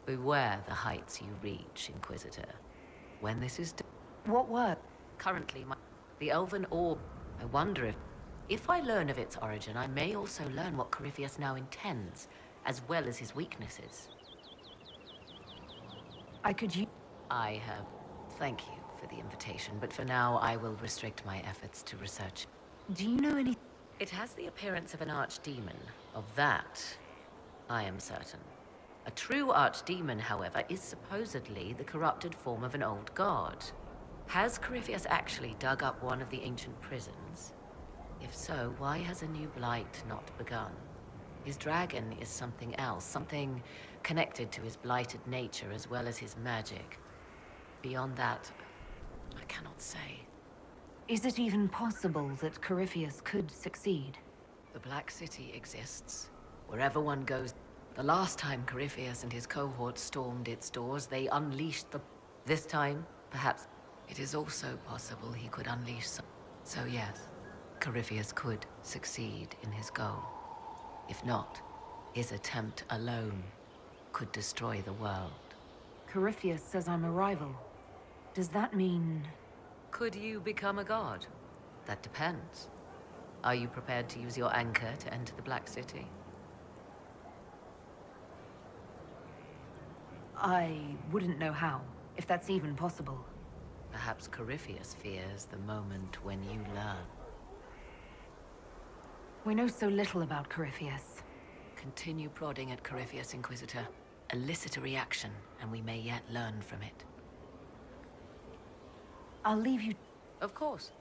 Speaker 15: Beware the heights you reach, Inquisitor. When this is done...
Speaker 14: What work?
Speaker 15: Currently, the Elven Orb. I wonder if I learn of its origin, I may also learn what Corypheus now intends, as well as his weaknesses.
Speaker 14: I could use...
Speaker 15: I have... Thank you for the invitation, but for now I will restrict my efforts to research.
Speaker 14: Do you know any...
Speaker 15: It has the appearance of an archdemon. Of that, I am certain. A true archdemon, however, is supposedly the corrupted form of an old god. Has Corypheus actually dug up one of the ancient prisons? If so, why has a new blight not begun? His dragon is something else, something connected to his blighted nature as well as his magic. Beyond that, I cannot say.
Speaker 14: Is it even possible that Corypheus could succeed?
Speaker 15: The Black City exists. Wherever one goes... The last time Corypheus and his cohort stormed its doors, they unleashed the... This time, perhaps, it is also possible he could unleash some... So yes, Corypheus could succeed in his goal. If not, his attempt alone could destroy the world.
Speaker 14: Corypheus says I'm a rival. Does that mean...
Speaker 15: Could you become a god? That depends. Are you prepared to use your anchor to enter the Black City?
Speaker 14: I wouldn't know how, if that's even possible.
Speaker 15: Perhaps Corypheus fears the moment when you learn.
Speaker 14: We know so little about Corypheus.
Speaker 15: Continue prodding at Corypheus, Inquisitor. Elicit a reaction, and we may yet learn from it.
Speaker 14: I'll leave you...
Speaker 15: Of course.